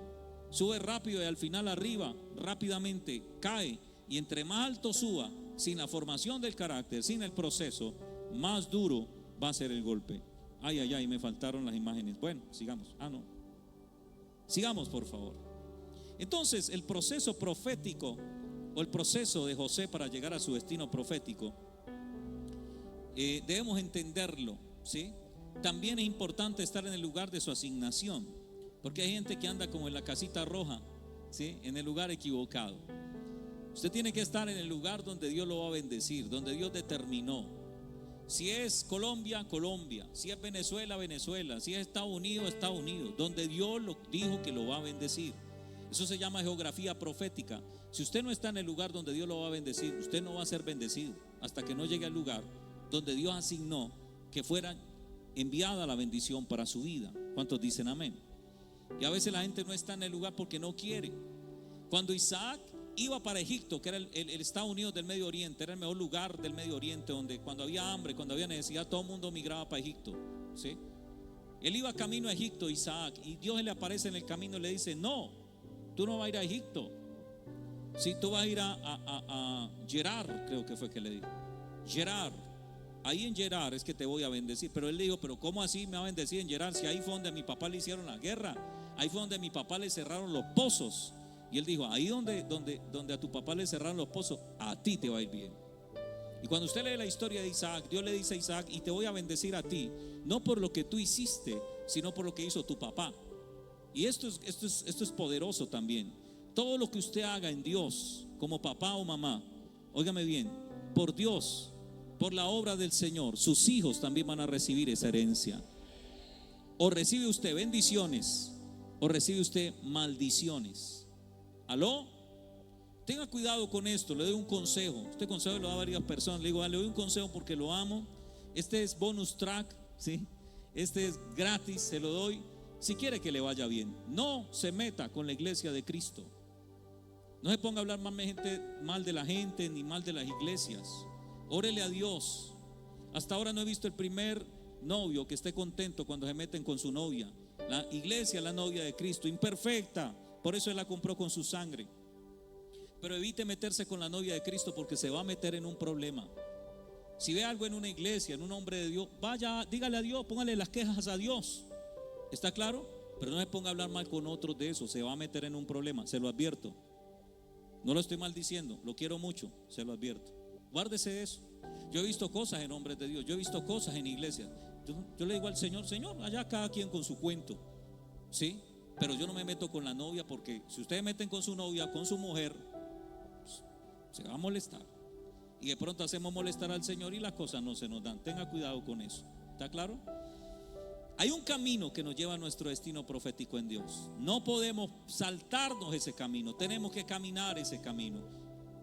Sube rápido y al final arriba rápidamente cae, y entre más alto suba, sin la formación del carácter, sin el proceso, más duro va a ser el golpe. Ay, ay, ay, me faltaron las imágenes. Bueno, sigamos. Sigamos, por favor. Entonces, el proceso profético o el proceso de José para llegar a su destino profético, debemos entenderlo, ¿sí? También es importante estar en el lugar de su asignación, porque hay gente que anda como en la casita roja, ¿sí? En el lugar equivocado. Usted tiene que estar en el lugar donde Dios lo va a bendecir, donde Dios determinó. Si es Colombia, Colombia. Si es Venezuela, Venezuela. Si es Estados Unidos, Estados Unidos. Donde Dios lo dijo que lo va a bendecir. Eso se llama geografía profética. Si usted no está en el lugar donde Dios lo va a bendecir, usted no va a ser bendecido hasta que no llegue al lugar donde Dios asignó que fuera enviada la bendición para su vida. ¿Cuántos dicen amén? Y a veces la gente no está en el lugar porque no quiere. Cuando Isaac iba para Egipto, que era el Estados Unidos del Medio Oriente, era el mejor lugar del Medio Oriente, donde cuando había hambre, cuando había necesidad, todo el mundo migraba para Egipto, ¿sí? Él iba camino a Egipto, Isaac, y Dios le aparece en el camino y le dice: no, tú no vas a ir a Egipto. Sí, tú vas a ir a Gerar, creo que fue que le dijo. Gerar, ahí en Gerar es que te voy a bendecir. Pero él le dijo: pero ¿cómo así me va a bendecir en Gerar? Si ahí fue donde a mi papá le hicieron la guerra, ahí fue donde a mi papá le cerraron los pozos. Y él dijo: ahí donde a tu papá le cerraron los pozos, a ti te va a ir bien. Y cuando usted lee la historia de Isaac, Dios le dice a Isaac: y te voy a bendecir a ti, no por lo que tú hiciste, sino por lo que hizo tu papá. Y esto es poderoso también. Todo lo que usted haga en Dios, como papá o mamá, óigame bien, por Dios, por la obra del Señor, sus hijos también van a recibir esa herencia. O recibe usted bendiciones, o recibe usted maldiciones. ¿Aló? Tenga cuidado con esto. Le doy un consejo. Este consejo lo da a varias personas. Le digo: le doy un consejo porque lo amo. Este es bonus track, ¿sí? Este es gratis, se lo doy. Si quiere que le vaya bien, no se meta con la iglesia de Cristo. No se ponga a hablar mal de la gente ni mal de las iglesias. Órele a Dios. Hasta ahora no he visto el primer novio que esté contento cuando se meten con su novia. La iglesia, la novia de Cristo, imperfecta, por eso Él la compró con su sangre. Pero evite meterse con la novia de Cristo, porque se va a meter en un problema. Si ve algo en una iglesia, en un hombre de Dios, vaya, dígale a Dios, póngale las quejas a Dios. ¿Está claro? Pero no se ponga a hablar mal con otros de eso. Se va a meter en un problema, se lo advierto. No lo estoy maldiciendo, lo quiero mucho, se lo advierto. Guárdese de eso. Yo he visto cosas en hombres de Dios, yo he visto cosas en iglesias. Yo le digo al Señor: Señor, allá cada quien con su cuento, ¿sí? Pero yo no me meto con la novia, porque si ustedes meten con su novia, con su mujer, pues, se va a molestar. Y de pronto hacemos molestar al Señor y las cosas no se nos dan. Tenga cuidado con eso. ¿Está claro? Hay un camino que nos lleva a nuestro destino profético en Dios. No podemos saltarnos ese camino, tenemos que caminar ese camino,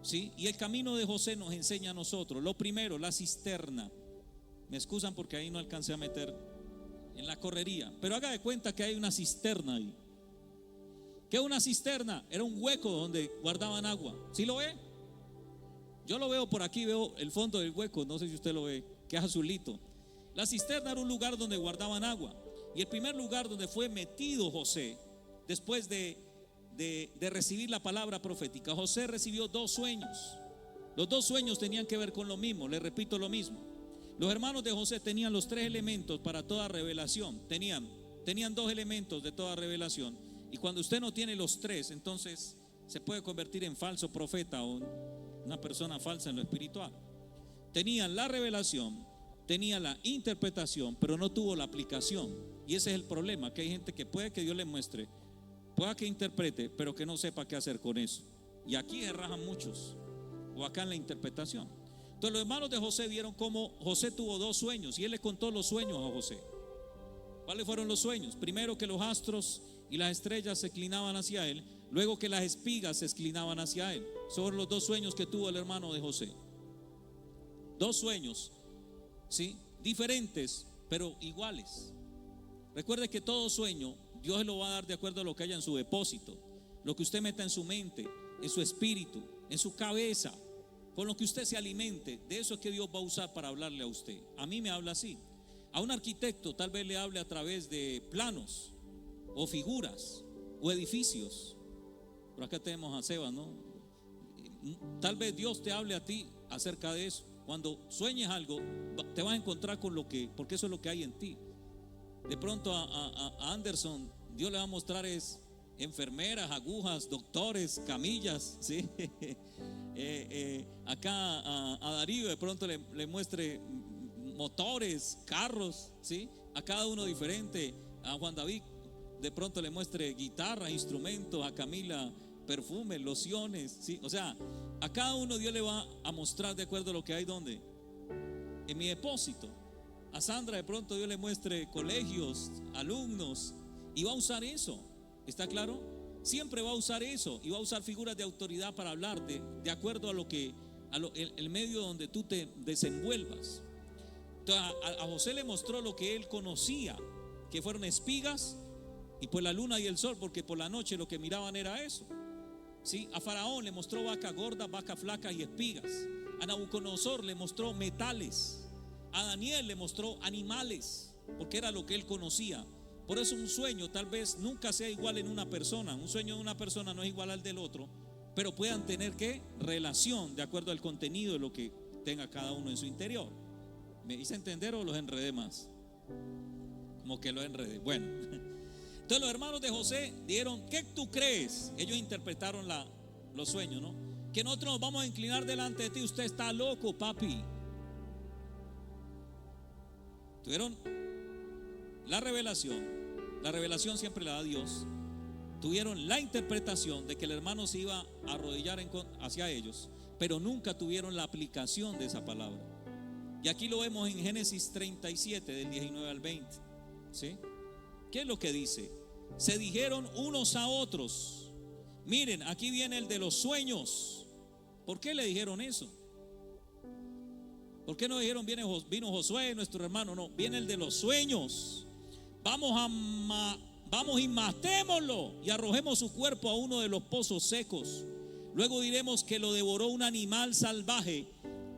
¿sí? Y el camino de José nos enseña a nosotros. Lo primero, la cisterna. Me excusan porque ahí no alcancé a meter en la correría, pero haga de cuenta que hay una cisterna ahí. ¿Qué es una cisterna? Era un hueco donde guardaban agua. ¿Sí lo ve? Yo lo veo por aquí, veo el fondo del hueco, no sé si usted lo ve, que es azulito. La cisterna era un lugar donde guardaban agua. Y el primer lugar donde fue metido José, después de recibir la palabra profética, José recibió 2 sueños. Los 2 sueños tenían que ver con lo mismo. Le repito lo mismo. Los hermanos de José tenían los 3 elementos para toda revelación. Tenían 2 elementos de toda revelación. Y cuando usted no tiene los 3, entonces se puede convertir en falso profeta o una persona falsa en lo espiritual. Tenían la revelación, tenía la interpretación, pero no tuvo la aplicación. Y ese es el problema, que hay gente que puede que Dios le muestre, pueda que interprete, pero que no sepa qué hacer con eso. Y aquí se rajan muchos, o acá en la interpretación. Entonces los hermanos de José vieron cómo José tuvo 2 sueños, y él le contó los sueños a José. ¿Cuáles fueron los sueños? Primero, que los astros y las estrellas se inclinaban hacia él. Luego, que las espigas se inclinaban hacia él. Son los 2 sueños que tuvo el hermano de José. 2 sueños, ¿sí? Diferentes, pero iguales. Recuerde que todo sueño Dios lo va a dar de acuerdo a lo que haya en su depósito. Lo que usted meta en su mente, en su espíritu, en su cabeza, con lo que usted se alimente, de eso es que Dios va a usar para hablarle a usted. A mí me habla así. A un arquitecto tal vez le hable a través de planos o figuras o edificios. Por acá tenemos a Seba, ¿no? Tal vez Dios te hable a ti acerca de eso. Cuando sueñes algo, te vas a encontrar con lo que, porque eso es lo que hay en ti. De pronto a Anderson Dios le va a mostrar es enfermeras, agujas, doctores, camillas, ¿sí? Acá a Darío de pronto le muestre motores, carros, ¿sí? A cada uno diferente. A Juan David de pronto le muestre guitarras, instrumentos. A Camila perfumes, lociones, ¿sí? O sea, a cada uno Dios le va a mostrar de acuerdo a lo que hay donde en mi depósito. A Sandra de pronto Dios le muestre colegios, alumnos, y va a usar eso. ¿Está claro? siempre va a usar eso y va a usar figuras de autoridad para hablarte de acuerdo a lo que el medio donde tú te desenvuelvas. Entonces a José le mostró lo que él conocía, que fueron espigas y pues la luna y el sol, porque por la noche lo que miraban era eso. ¿Sí? A Faraón le mostró vaca gorda, vaca flaca y espigas. A Nabucodonosor le mostró metales. A Daniel le mostró animales, porque era lo que él conocía. Por eso un sueño tal vez nunca sea igual en una persona. Un sueño de una persona no es igual al del otro, pero puedan tener ¿qué? Relación de acuerdo al contenido de lo que tenga cada uno en su interior. ¿Me hice entender o los enredé más? Como que los enredé. Bueno, entonces los hermanos de José dijeron: ¿qué tú crees? Ellos interpretaron los sueños, ¿no? Que nosotros nos vamos a inclinar delante de ti. Usted está loco, papi. Tuvieron la revelación. La revelación siempre la da Dios. Tuvieron la interpretación de que el hermano se iba a arrodillar hacia ellos, pero nunca tuvieron la aplicación de esa palabra. Y aquí lo vemos en Génesis 37 del 19 al 20. ¿Sí? ¿Qué es lo que dice? Se dijeron unos a otros: miren, aquí viene el de los sueños. ¿Por qué le dijeron eso? ¿Por qué no dijeron vino Josué, nuestro hermano? No, viene el de los sueños. Vamos y matémoslo y arrojemos su cuerpo a uno de los pozos secos. Luego diremos que lo devoró un animal salvaje.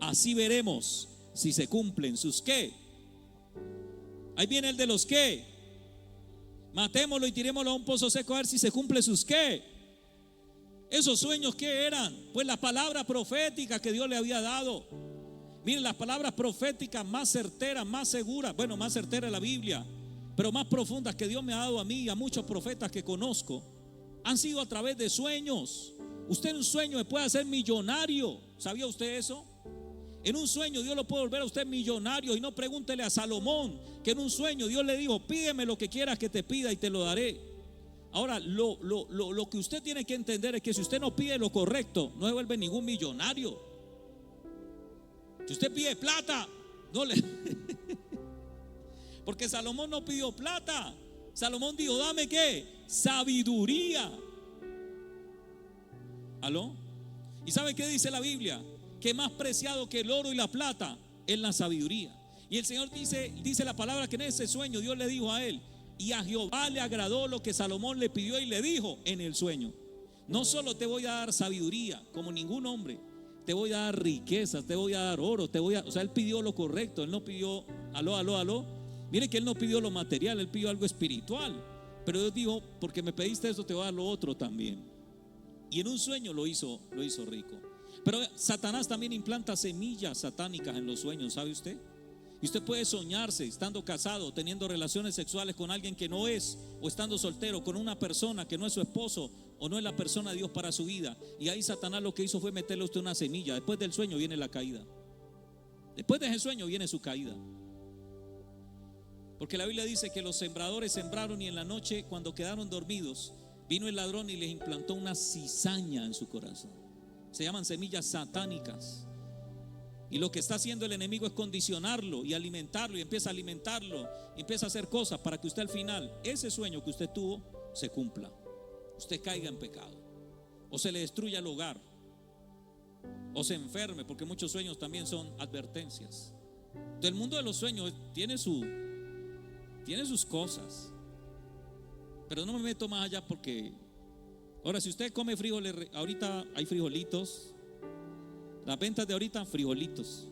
Así veremos si se cumplen sus qué. Ahí viene el de los qué. Matémoslo y tirémoslo a un pozo seco a ver si se cumple sus qué. Esos sueños, ¿qué eran? Pues la palabra profética que Dios le había dado. Miren, las palabras proféticas más certeras, más seguras, bueno, más certera la Biblia, pero más profundas que Dios me ha dado a mí y a muchos profetas que conozco, han sido a través de sueños. Usted en un sueño me puede hacer millonario. ¿Sabía usted eso? En un sueño Dios lo puede volver a usted millonario. Y no pregúntele a Salomón, que en un sueño Dios le dijo: pídeme lo que quieras que te pida y te lo daré. Ahora, lo que usted tiene que entender es que si usted no pide lo correcto, no se vuelve ningún millonario. Si usted pide plata, no le... Porque Salomón no pidió plata. Salomón dijo: dame ¿qué? Sabiduría. ¿Aló? ¿Y sabe qué dice la Biblia? Que más preciado que el oro y la plata es la sabiduría. Y el Señor dice la palabra que en ese sueño Dios le dijo a él: y a Jehová le agradó lo que Salomón le pidió y le dijo en el sueño: no solo te voy a dar sabiduría como ningún hombre, te voy a dar riquezas, te voy a dar oro, o sea, él pidió lo correcto. Él no pidió, aló. Mire que él no pidió lo material, él pidió algo espiritual. Pero Dios dijo: porque me pediste esto, te voy a dar lo otro también. Y en un sueño lo hizo rico. Pero Satanás también implanta semillas satánicas en los sueños, ¿sabe usted? Y usted puede soñarse estando casado, teniendo relaciones sexuales con alguien que no es, o estando soltero con una persona que no es su esposo o no es la persona de Dios para su vida. Y ahí Satanás lo que hizo fue meterle a usted una semilla. Después del sueño viene la caída. Después de ese sueño viene su caída. Porque la Biblia dice que los sembradores sembraron y en la noche, cuando quedaron dormidos, vino el ladrón y les implantó una cizaña en su corazón. Se llaman semillas satánicas. Y lo que está haciendo el enemigo es condicionarlo y alimentarlo, y empieza a alimentarlo, y empieza a hacer cosas para que usted al final, ese sueño que usted tuvo, se cumpla. Usted caiga en pecado, o se le destruya el hogar, o se enferme, porque muchos sueños también son advertencias. Entonces, el mundo de los sueños tiene sus cosas, pero no me meto más allá, porque ahora, si usted come frijoles, ahorita hay frijolitos. Las ventas de ahorita, frijolitos.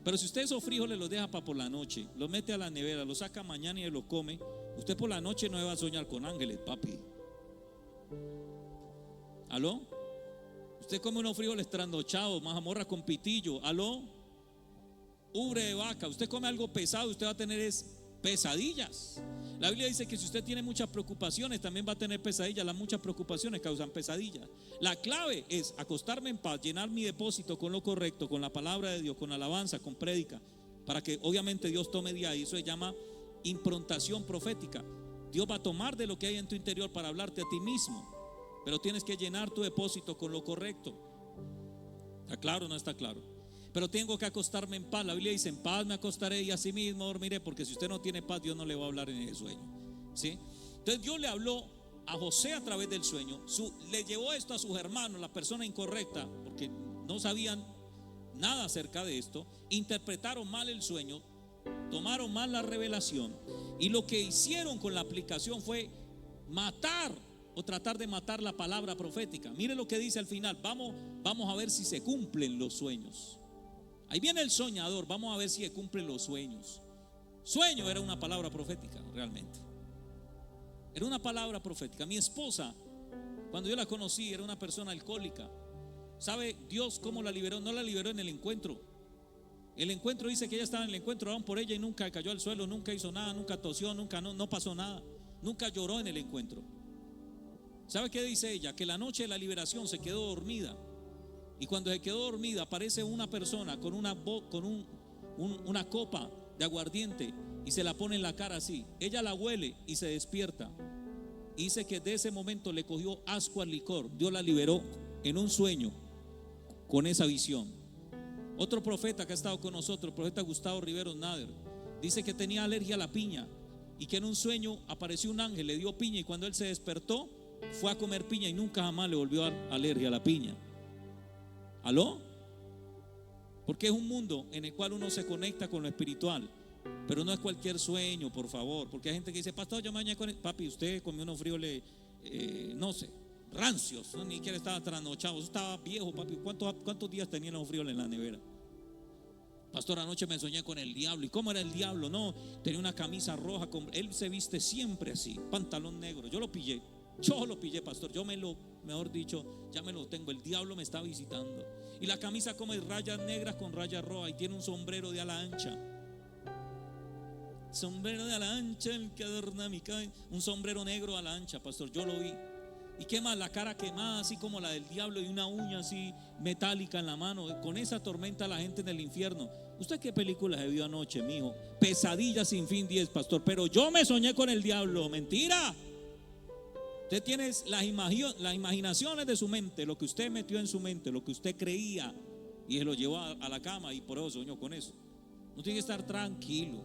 Pero si usted esos frijoles los deja para por la noche, los mete a la nevera, los saca mañana y los come, usted por la noche no va a soñar con ángeles, papi. ¿Aló? Usted come unos frijoles trasnochados, mazamorra con pitillo. ¿Aló? Ubre de vaca. Usted come algo pesado, usted va a tener pesadillas. La Biblia dice que si usted tiene muchas preocupaciones, también va a tener pesadillas. Las muchas preocupaciones causan pesadillas. La clave es acostarme en paz, llenar mi depósito con lo correcto, con la palabra de Dios, con alabanza, con prédica, para que obviamente Dios tome de ahí. Eso se llama improntación profética. Dios va a tomar de lo que hay en tu interior para hablarte a ti mismo, pero tienes que llenar tu depósito con lo correcto. ¿Está claro o no está claro? Pero tengo que acostarme en paz. La Biblia dice: en paz me acostaré y así mismo dormiré. Porque si usted no tiene paz, Dios no le va a hablar en el sueño, ¿sí? Entonces Dios le habló a José a través del sueño, le llevó esto a sus hermanos, la persona incorrecta, porque no sabían nada acerca de esto, interpretaron mal el sueño, tomaron mal la revelación, y lo que hicieron con la aplicación fue matar o tratar de matar la palabra profética. Mire lo que dice al final. Vamos a ver si se cumplen los sueños. Ahí viene el soñador, vamos a ver si se cumplen los sueños. Sueño era una palabra profética, realmente. Era una palabra profética. Mi esposa, cuando yo la conocí, era una persona alcohólica. ¿Sabe Dios cómo la liberó? No la liberó en el encuentro. El encuentro dice que ella estaba en el encuentro, oraron por ella y nunca cayó al suelo, nunca hizo nada, nunca tosió, nunca no pasó nada, nunca lloró en el encuentro. ¿Sabe qué dice ella? Que la noche de la liberación se quedó dormida, y cuando se quedó dormida aparece una persona con una copa de aguardiente y se la pone en la cara así. Ella la huele y se despierta, y dice que de ese momento le cogió asco al licor. Dios la liberó en un sueño con esa visión. Otro profeta que ha estado con nosotros, el profeta Gustavo Riveros Nader, dice que tenía alergia a la piña y que en un sueño apareció un ángel, le dio piña, y cuando él se despertó fue a comer piña y nunca jamás le volvió a dar alergia a la piña. ¿Aló? Porque es un mundo en el cual uno se conecta con lo espiritual, pero no es cualquier sueño, por favor. Porque hay gente que dice: pastor, yo me bañé con el... Papi, usted comió unos frijoles, no sé, rancios, ¿no? Ni siquiera estaba trasnochado, estaba viejo, papi. ¿Cuántos días tenían los frijoles en la nevera? Pastor, anoche me soñé con el diablo. ¿Y cómo era el diablo? No, tenía una camisa roja, él se viste siempre así, pantalón negro. Yo lo pillé, pastor. Mejor dicho, ya me lo tengo. El diablo me está visitando. Y la camisa como de rayas negras con rayas rojas, y tiene un sombrero de ala ancha. Sombrero de ala ancha, el que adorna mi cabeza. Un sombrero negro a la ancha, pastor. Yo lo vi. Y qué más, la cara quemada así como la del diablo, y una uña así metálica en la mano. Con esa tormenta a la gente en el infierno. ¿Usted qué película se vio anoche, mijo? Pesadilla sin fin 10, pastor. Pero yo me soñé con el diablo. Mentira. Usted tiene las imaginaciones de su mente, lo que usted metió en su mente, lo que usted creía, y se lo llevó a la cama, y por eso soñó con eso. No tiene que estar tranquilo.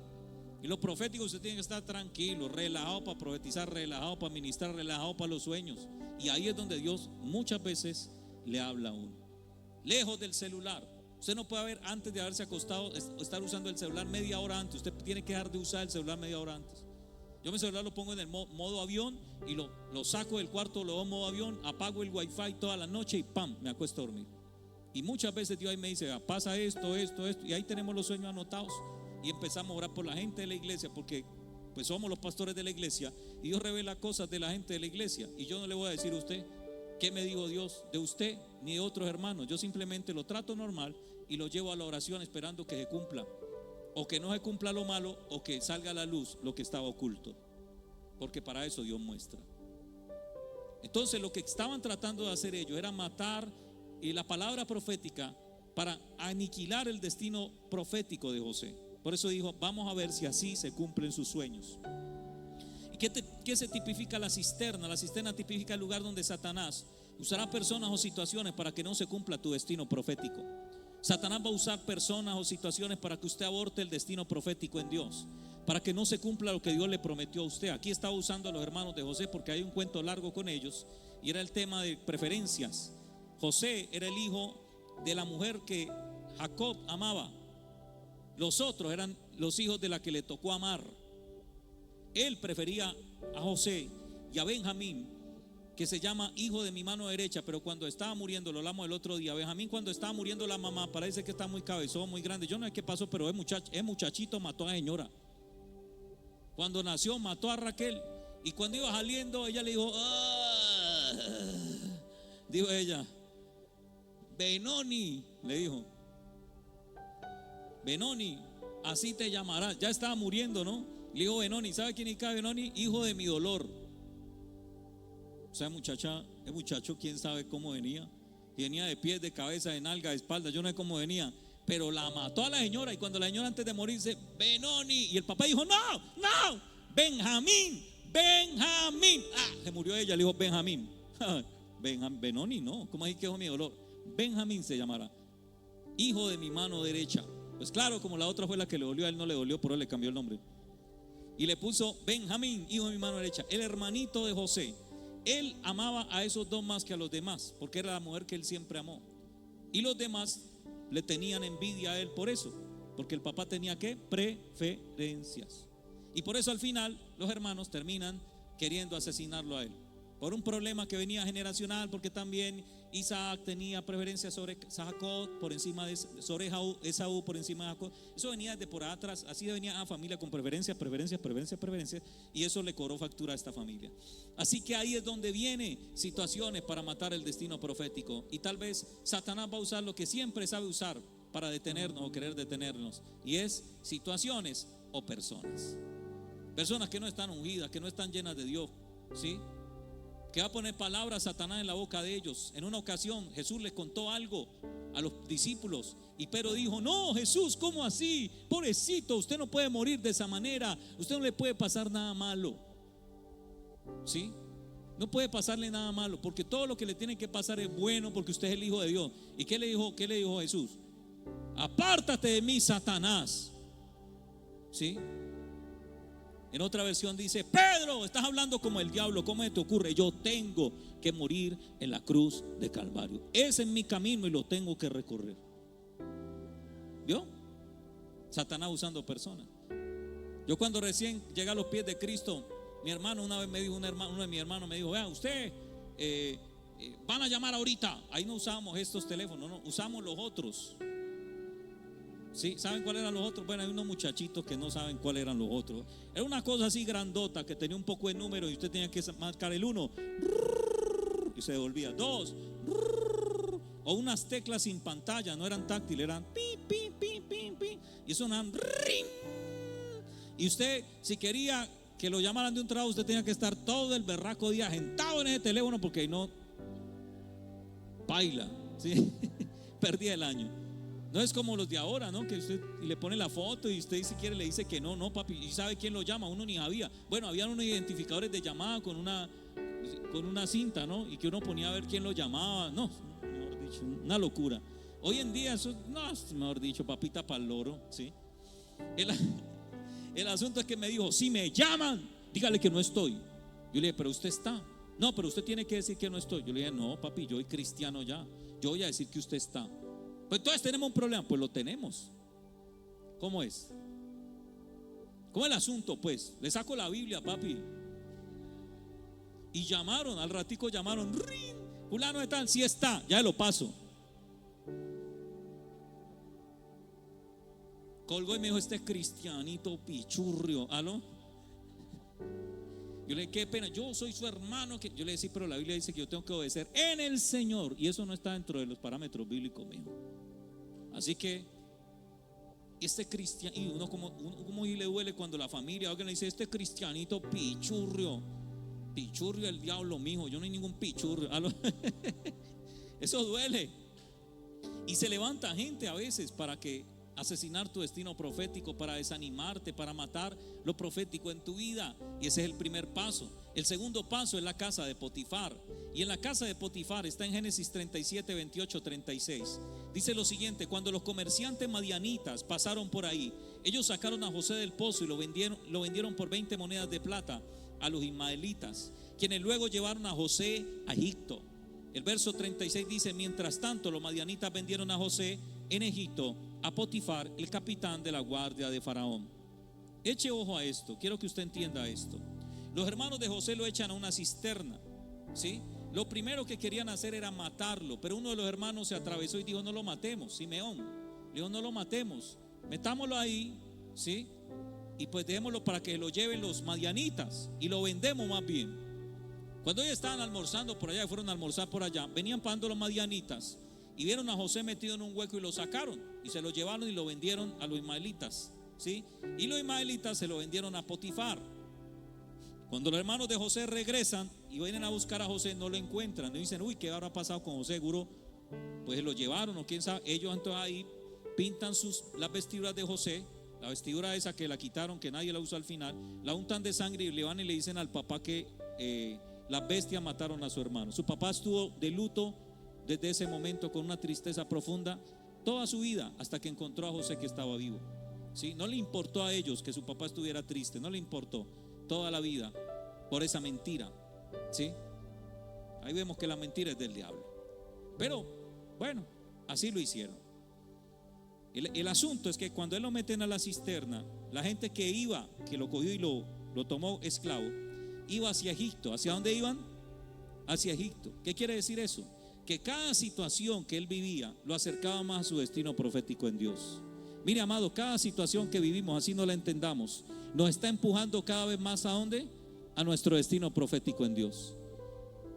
Y los proféticos, usted tiene que estar tranquilo, relajado para profetizar, relajado para ministrar, relajado para los sueños. Y ahí es donde Dios muchas veces le habla a uno. Lejos del celular. Usted no puede antes de haberse acostado, estar usando el celular media hora antes. Usted tiene que dejar de usar el celular media hora antes. Yo mi celular lo pongo en el modo avión, y lo saco del cuarto, lo doy en modo avión, apago el wifi toda la noche y ¡pam! Me acuesto a dormir. Y muchas veces Dios ahí me dice: pasa esto, y ahí tenemos los sueños anotados. Y empezamos a orar por la gente de la iglesia, porque pues somos los pastores de la iglesia, y Dios revela cosas de la gente de la iglesia. Y yo no le voy a decir a usted qué me dijo Dios de usted ni de otros hermanos. Yo simplemente lo trato normal y lo llevo a la oración esperando que se cumpla, o que no se cumpla lo malo, o que salga a la luz lo que estaba oculto, porque para eso Dios muestra. Entonces lo que estaban tratando de hacer ellos era matar la palabra profética para aniquilar el destino profético de José. Por eso dijo: vamos a ver si así se cumplen sus sueños. ¿Y qué se tipifica la cisterna? La cisterna tipifica el lugar donde Satanás usará personas o situaciones para que no se cumpla tu destino profético. Satanás va a usar personas o situaciones para que usted aborte el destino profético en Dios, para que no se cumpla lo que Dios le prometió a usted. Aquí estaba usando a los hermanos de José porque hay un cuento largo con ellos, y era el tema de preferencias. José era el hijo de la mujer que Jacob amaba. Los otros eran los hijos de la que le tocó amar. Él prefería a José y a Benjamín, que se llama hijo de mi mano derecha, pero cuando estaba muriendo, lo hablamos el otro día, Benjamín, cuando estaba muriendo la mamá, parece que está muy cabezón, muy grande. Yo no sé qué pasó, pero el muchachito mató a la señora. Cuando nació mató a Raquel, y cuando iba saliendo ella le dijo: dijo ella, Benoni, le dijo, Benoni, así te llamarás. Ya estaba muriendo, ¿no? Le dijo Benoni. ¿Sabe quién es Benoni? Hijo de mi dolor. O sea, el muchacho, quién sabe cómo venía. Venía de pies, de cabeza, de nalga, de espalda. Yo no sé cómo venía, pero la mató a la señora. Y cuando la señora, antes de morir, dice: Benoni. Y el papá dijo: no, Benjamín. Se murió ella, le dijo Benjamín. Benoni, no. ¿Cómo así que hijo de mi dolor? Benjamín se llamará, hijo de mi mano derecha. Pues claro, como la otra fue la que le dolió, a él no le dolió, por eso le cambió el nombre. Y le puso Benjamín, hijo de mi mano derecha, el hermanito de José. él amaba a esos dos más que a los demás, porque era la mujer que él siempre amó. Y los demás le tenían envidia a él por eso, porque el papá tenía ¿qué? Preferencias. Y por eso al final los hermanos terminan queriendo asesinarlo a él, por un problema que venía generacional, porque también Isaac tenía preferencia sobre Jacob por encima de, sobre Esaú por encima de Jacob. Eso venía desde por atrás, así venía a familia con preferencias, y eso le cobró factura a esta familia. Así que ahí es donde vienen situaciones para matar el destino profético, y tal vez Satanás va a usar lo que siempre sabe usar para detenernos o querer detenernos, y es situaciones o personas. Personas que no están ungidas, que no están llenas de Dios, ¿sí? Que va a poner palabras Satanás en la boca de ellos. En una ocasión Jesús les contó algo a los discípulos, y Pedro dijo: no, Jesús, ¿cómo así? Pobrecito, usted no puede morir de esa manera, usted no le puede pasar nada malo, ¿sí? No puede pasarle nada malo, porque todo lo que le tiene que pasar es bueno, porque usted es el Hijo de Dios. ¿Y qué le dijo Jesús? Apártate de mí, Satanás, ¿sí? En otra versión dice: Pedro, estás hablando como el diablo, ¿cómo se te ocurre? Yo tengo que morir en la cruz de Calvario. Ese es mi camino y lo tengo que recorrer. ¿Vio? Satanás usando personas. Yo cuando recién llegué a los pies de Cristo, mi hermano una vez me dijo, uno de mis hermanos me dijo: vea, usted van a llamar ahorita. Ahí no usábamos estos teléfonos, no, usamos los otros. ¿Sí? ¿Saben cuáles eran los otros? Bueno, hay unos muchachitos que no saben cuáles eran los otros. Era una cosa así grandota que tenía un poco de número, y usted tenía que marcar el 1 y se devolvía 2, o unas teclas sin pantalla, no eran táctiles, eran pi, pi, pi, pi, pi, y sonaban ring. Y usted, si quería que lo llamaran de un trabajo, usted tenía que estar todo el berraco día sentado en ese teléfono, porque no baila, ¿sí? Perdía el año. No es como los de ahora, ¿no? Que usted le pone la foto y usted, si quiere, le dice que no, papi. Y sabe quién lo llama, uno ni sabía. Bueno, habían unos identificadores de llamada con una cinta, ¿no? Y que uno ponía a ver quién lo llamaba. No, mejor dicho, una locura. Hoy en día eso, no, mejor dicho, papita para el loro, ¿sí? El asunto es que me dijo: si me llaman, dígale que no estoy. Yo le dije: pero usted está. No, pero usted tiene que decir que no estoy. Yo le dije: no, papi, yo soy cristiano ya. Yo voy a decir que usted está. Pues entonces tenemos un problema. Pues lo tenemos. ¿Cómo es? ¿Cómo es el asunto? Pues le saco la Biblia, papi. Y llamaron, al ratico llamaron: ¡rin! Fulano de tal, sí está, ya lo paso. Colgó y me dijo: este cristianito pichurrio. ¿Aló? Yo le dije: qué pena, yo soy su hermano. Yo le decía: pero la Biblia dice que yo tengo que obedecer en el Señor, y eso no está dentro de los parámetros bíblicos míos. Así que este cristiano, y uno como y le duele cuando la familia alguien le dice: este cristianito pichurrio. Pichurrio el diablo, mijo, yo no hay ningún pichurrio. Eso duele. Y se levanta gente a veces para que asesinar tu destino profético, para desanimarte, para matar lo profético en tu vida. Y ese es el primer paso. El segundo paso es la casa de Potifar. Y en la casa de Potifar está en Génesis 37, 28, 36. Dice lo siguiente: cuando los comerciantes madianitas pasaron por ahí, ellos sacaron a José del pozo y lo vendieron por 20 monedas de plata a los ismaelitas, quienes luego llevaron a José a Egipto. El verso 36 dice: mientras tanto los madianitas vendieron a José en Egipto a Potifar, el capitán de la guardia de Faraón. Eche ojo a esto, quiero que usted entienda esto. Los hermanos de José lo echan a una cisterna, ¿sí? Lo primero que querían hacer era matarlo, pero uno de los hermanos se atravesó y dijo: no lo matemos. Simeón le dijo: no lo matemos, metámoslo ahí, ¿sí? Y pues dejémoslo para que lo lleven los madianitas y lo vendemos más bien. Cuando ellos estaban almorzando por allá, fueron a almorzar por allá, venían pasando los madianitas y vieron a José metido en un hueco y lo sacaron y se lo llevaron y lo vendieron a los ismaelitas, ¿sí? Y los ismaelitas se lo vendieron a Potifar. Cuando los hermanos de José regresan y vienen a buscar a José, no lo encuentran. Y dicen: uy, ¿qué habrá pasado con José? Seguro pues lo llevaron, o quién sabe. Ellos entonces ahí pintan las vestiduras de José, la vestidura esa que la quitaron, que nadie la usó al final, la untan de sangre y le van y le dicen al papá que las bestias mataron a su hermano. Su papá estuvo de luto desde ese momento, con una tristeza profunda toda su vida, hasta que encontró a José que estaba vivo, ¿sí? No le importó a ellos que su papá estuviera triste, no le importó toda la vida por esa mentira, ¿sí? Ahí vemos que la mentira es del diablo. Pero bueno, así lo hicieron. El asunto es que cuando él lo meten a la cisterna, la gente que iba, que lo cogió y lo tomó esclavo, iba hacia Egipto. ¿Hacia dónde iban? Hacia Egipto. ¿Qué quiere decir eso? Que cada situación que él vivía lo acercaba más a su destino profético en Dios. Mire, amado, cada situación que vivimos, así no la entendamos, nos está empujando cada vez más ¿a dónde? A nuestro destino profético en Dios.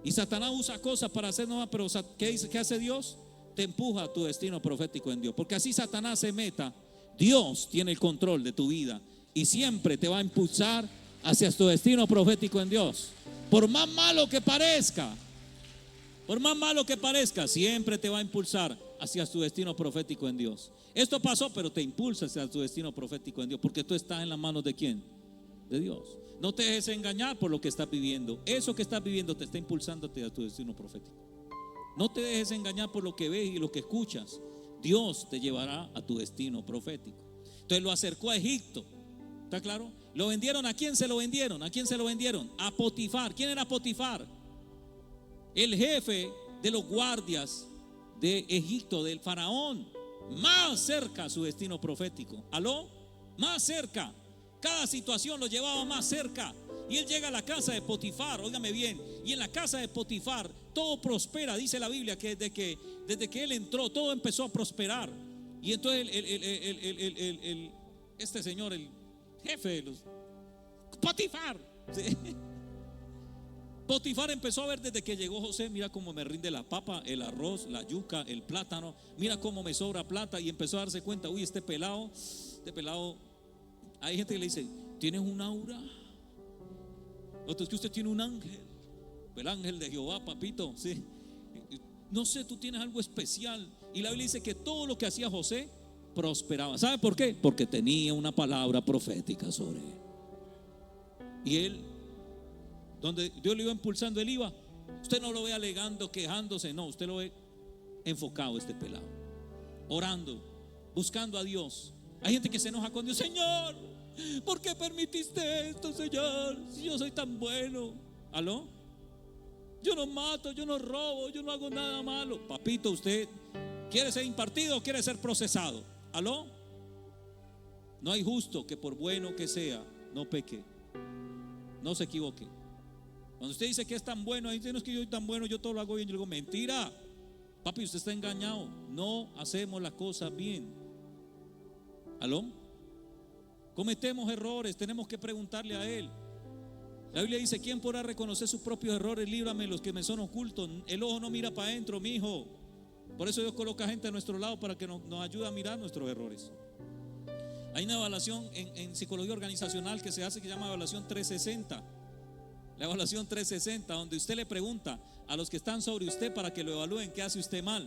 Y Satanás usa cosas para hacernos más, pero ¿qué hace Dios? Te empuja a tu destino profético en Dios. Porque así Satanás se meta, Dios tiene el control de tu vida y siempre te va a impulsar hacia tu destino profético en Dios. Por más malo que parezca, siempre te va a impulsar hacia tu destino profético en Dios. Esto pasó, pero te impulsa hacia tu destino profético en Dios, porque tú estás en las manos ¿de quién? De Dios. No te dejes engañar por lo que estás viviendo. Eso que estás viviendo te está impulsándote a tu destino profético. No te dejes engañar por lo que ves y lo que escuchas. Dios te llevará a tu destino profético. Entonces lo acercó a Egipto. ¿Está claro? Lo vendieron. ¿A quién se lo vendieron? ¿A quién se lo vendieron? A Potifar. ¿Quién era Potifar? El jefe de los guardias de Egipto, del faraón. Más cerca a su destino profético. ¿Aló? Más cerca. Cada situación lo llevaba más cerca. Y él llega a la casa de Potifar, óigame bien. Y en la casa de Potifar todo prospera. Dice la Biblia que desde que él entró todo empezó a prosperar. Y entonces este señor, el jefe de los Potifar, ¿sí? Potifar empezó a ver desde que llegó José, mira cómo me rinde la papa, el arroz, la yuca, el plátano, mira cómo me sobra plata. Y empezó a darse cuenta, uy, este pelado, hay gente que le dice, ¿tienes un aura? Otro es que usted tiene un ángel, el ángel de Jehová, papito, ¿sí? No sé, tú tienes algo especial. Y la Biblia dice que todo lo que hacía José prosperaba. ¿Sabe por qué? Porque tenía una palabra profética sobre él. Y él, donde Dios lo iba impulsando, él iba. Usted no lo ve alegando, quejándose, no, usted lo ve enfocado, este pelado, orando, buscando a Dios. Hay gente que se enoja con Dios. Señor, ¿por qué permitiste esto, Señor? Si yo soy tan bueno. ¿Aló? Yo no mato, yo no robo, yo no hago nada malo. Papito, ¿usted quiere ser impartido o quiere ser procesado? ¿Aló? No hay justo que por bueno que sea no peque, no se equivoque. Cuando usted dice que es tan bueno, ahí no es que yo soy tan bueno, yo todo lo hago bien. Yo digo, mentira. Papi, usted está engañado. No hacemos las cosas bien. ¿Aló? Cometemos errores, tenemos que preguntarle a Él. La Biblia dice, ¿quién podrá reconocer sus propios errores? Líbrame los que me son ocultos. El ojo no mira para adentro, mi hijo. Por eso Dios coloca gente a nuestro lado para que nos ayude a mirar nuestros errores. Hay una evaluación en psicología organizacional que se hace, que se llama evaluación 360. La evaluación 360, donde usted le pregunta a los que están sobre usted para que lo evalúen qué hace usted mal.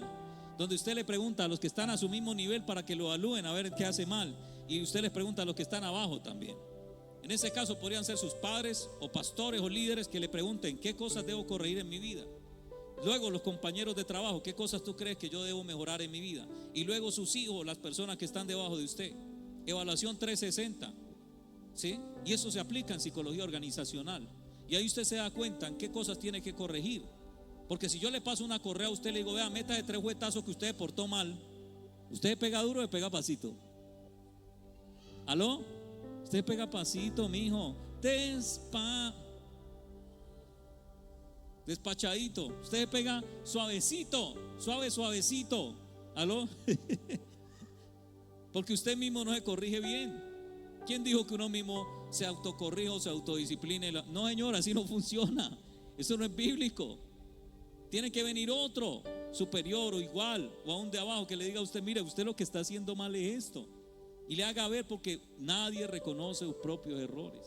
Donde usted le pregunta a los que están a su mismo nivel para que lo evalúen a ver qué hace mal. Y usted les pregunta a los que están abajo también. En ese caso podrían ser sus padres o pastores o líderes que le pregunten qué cosas debo corregir en mi vida. Luego los compañeros de trabajo, qué cosas tú crees que yo debo mejorar en mi vida. Y luego sus hijos, las personas que están debajo de usted. Evaluación 360, ¿sí? Y eso se aplica en psicología organizacional. Y ahí usted se da cuenta en qué cosas tiene que corregir. Porque si yo le paso una correa a usted, le digo, vea, meta de 3 juetazos que usted portó mal. ¿Usted pega duro o pega pasito? ¿Aló? Usted pega pasito, mijo. Despachadito. Usted pega suavecito. Suavecito. ¿Aló? Porque usted mismo no se corrige bien. ¿Quién dijo que uno mismo se autocorrija o se autodiscipline? No, señor, así no funciona. Eso no es bíblico. Tiene que venir otro superior o igual o aún de abajo que le diga a usted, mire, usted lo que está haciendo mal es esto. Y le haga ver, porque nadie reconoce sus propios errores.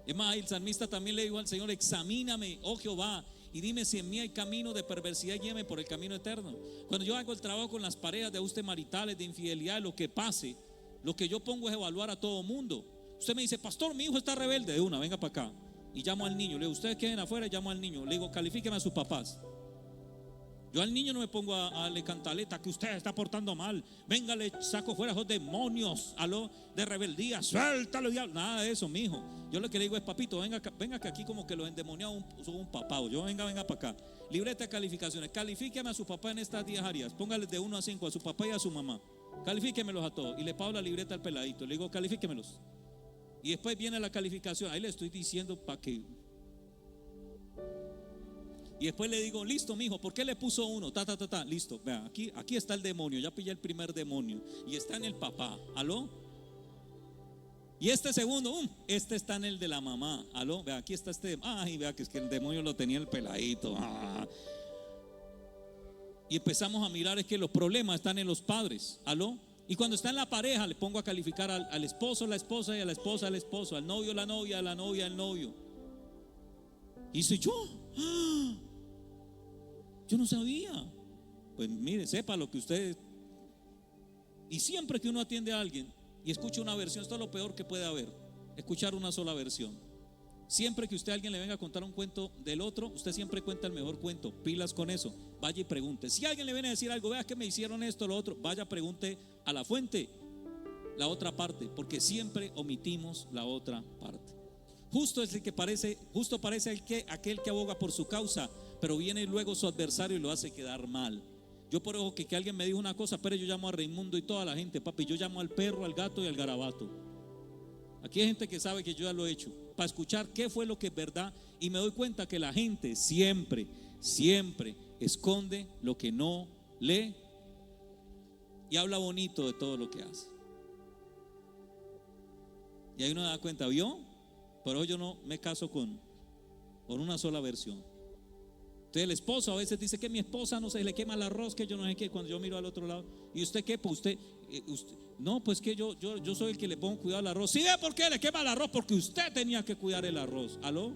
Es más, el salmista también le dijo al Señor, examíname, oh Jehová, y dime si en mí hay camino de perversidad y guíame por el camino eterno. Cuando yo hago el trabajo con las parejas de ajustes maritales, de infidelidad, lo que pase, lo que yo pongo es evaluar a todo mundo. Usted me dice, pastor, mi hijo está rebelde. De una, venga para acá. Y llamo al niño, le digo, ustedes queden afuera, y llamo al niño, le digo, califíqueme a sus papás. Yo al niño no me pongo a darle cantaleta que usted está portando mal. Venga, le saco fuera esos demonios de rebeldía. Suéltalo, diablo. Nada de eso, mijo. Yo lo que le digo es, papito, venga que aquí como que los endemoniados son un papado. Yo venga para acá. Libreta de calificaciones. Califíqueme a su papá en estas 10 áreas. Póngale de 1 a 5 a su papá y a su mamá. Califíquemelos a todos. Y le pago la libreta al peladito. Le digo, califíquemelos. Y después viene la calificación. Ahí le estoy diciendo para que. Y después le digo, listo, mijo, ¿por qué le puso 1? Listo, vea, aquí está el demonio. Ya pillé el primer demonio. Y está en el papá, ¿aló? Y este segundo, este está en el de la mamá, ¿aló? Vea, aquí está este. Ay, vea que es que el demonio lo tenía el peladito. Y empezamos a mirar es que los problemas están en los padres, ¿aló? Y cuando está en la pareja, le pongo a calificar al esposo, la esposa, y a la esposa, al esposo, al novio, la novia, a la novia, al novio. Y soy yo. Yo no sabía. Pues mire, sepa lo que usted. Y siempre que uno atiende a alguien y escucha una versión, esto es lo peor que puede haber, escuchar una sola versión. Siempre que usted a alguien le venga a contar un cuento del otro, usted siempre cuenta el mejor cuento. Pilas con eso, vaya y pregunte. Si alguien le viene a decir algo, vea que me hicieron esto, lo otro, vaya, pregunte a la fuente la otra parte, porque siempre omitimos la otra parte. Justo parece aquel que aboga por su causa, pero viene luego su adversario y lo hace quedar mal. Yo por ojo que alguien me dijo una cosa, pero yo llamo a Raimundo y toda la gente, papi, yo llamo al perro, al gato y al garabato. Aquí hay gente que sabe que yo ya lo he hecho, para escuchar qué fue lo que es verdad. Y me doy cuenta que la gente siempre esconde lo que no lee y habla bonito de todo lo que hace. Y ahí uno da cuenta, ¿vio? Pero yo no me caso con una sola versión. Entonces el esposo a veces dice que mi esposa no se le quema el arroz, que yo no sé qué. Cuando yo miro al otro lado, ¿y usted qué? Pues usted no, pues que yo soy el que le pongo cuidado al arroz. ¿Sí ve por qué le quema el arroz? Porque usted tenía que cuidar el arroz. ¿Aló?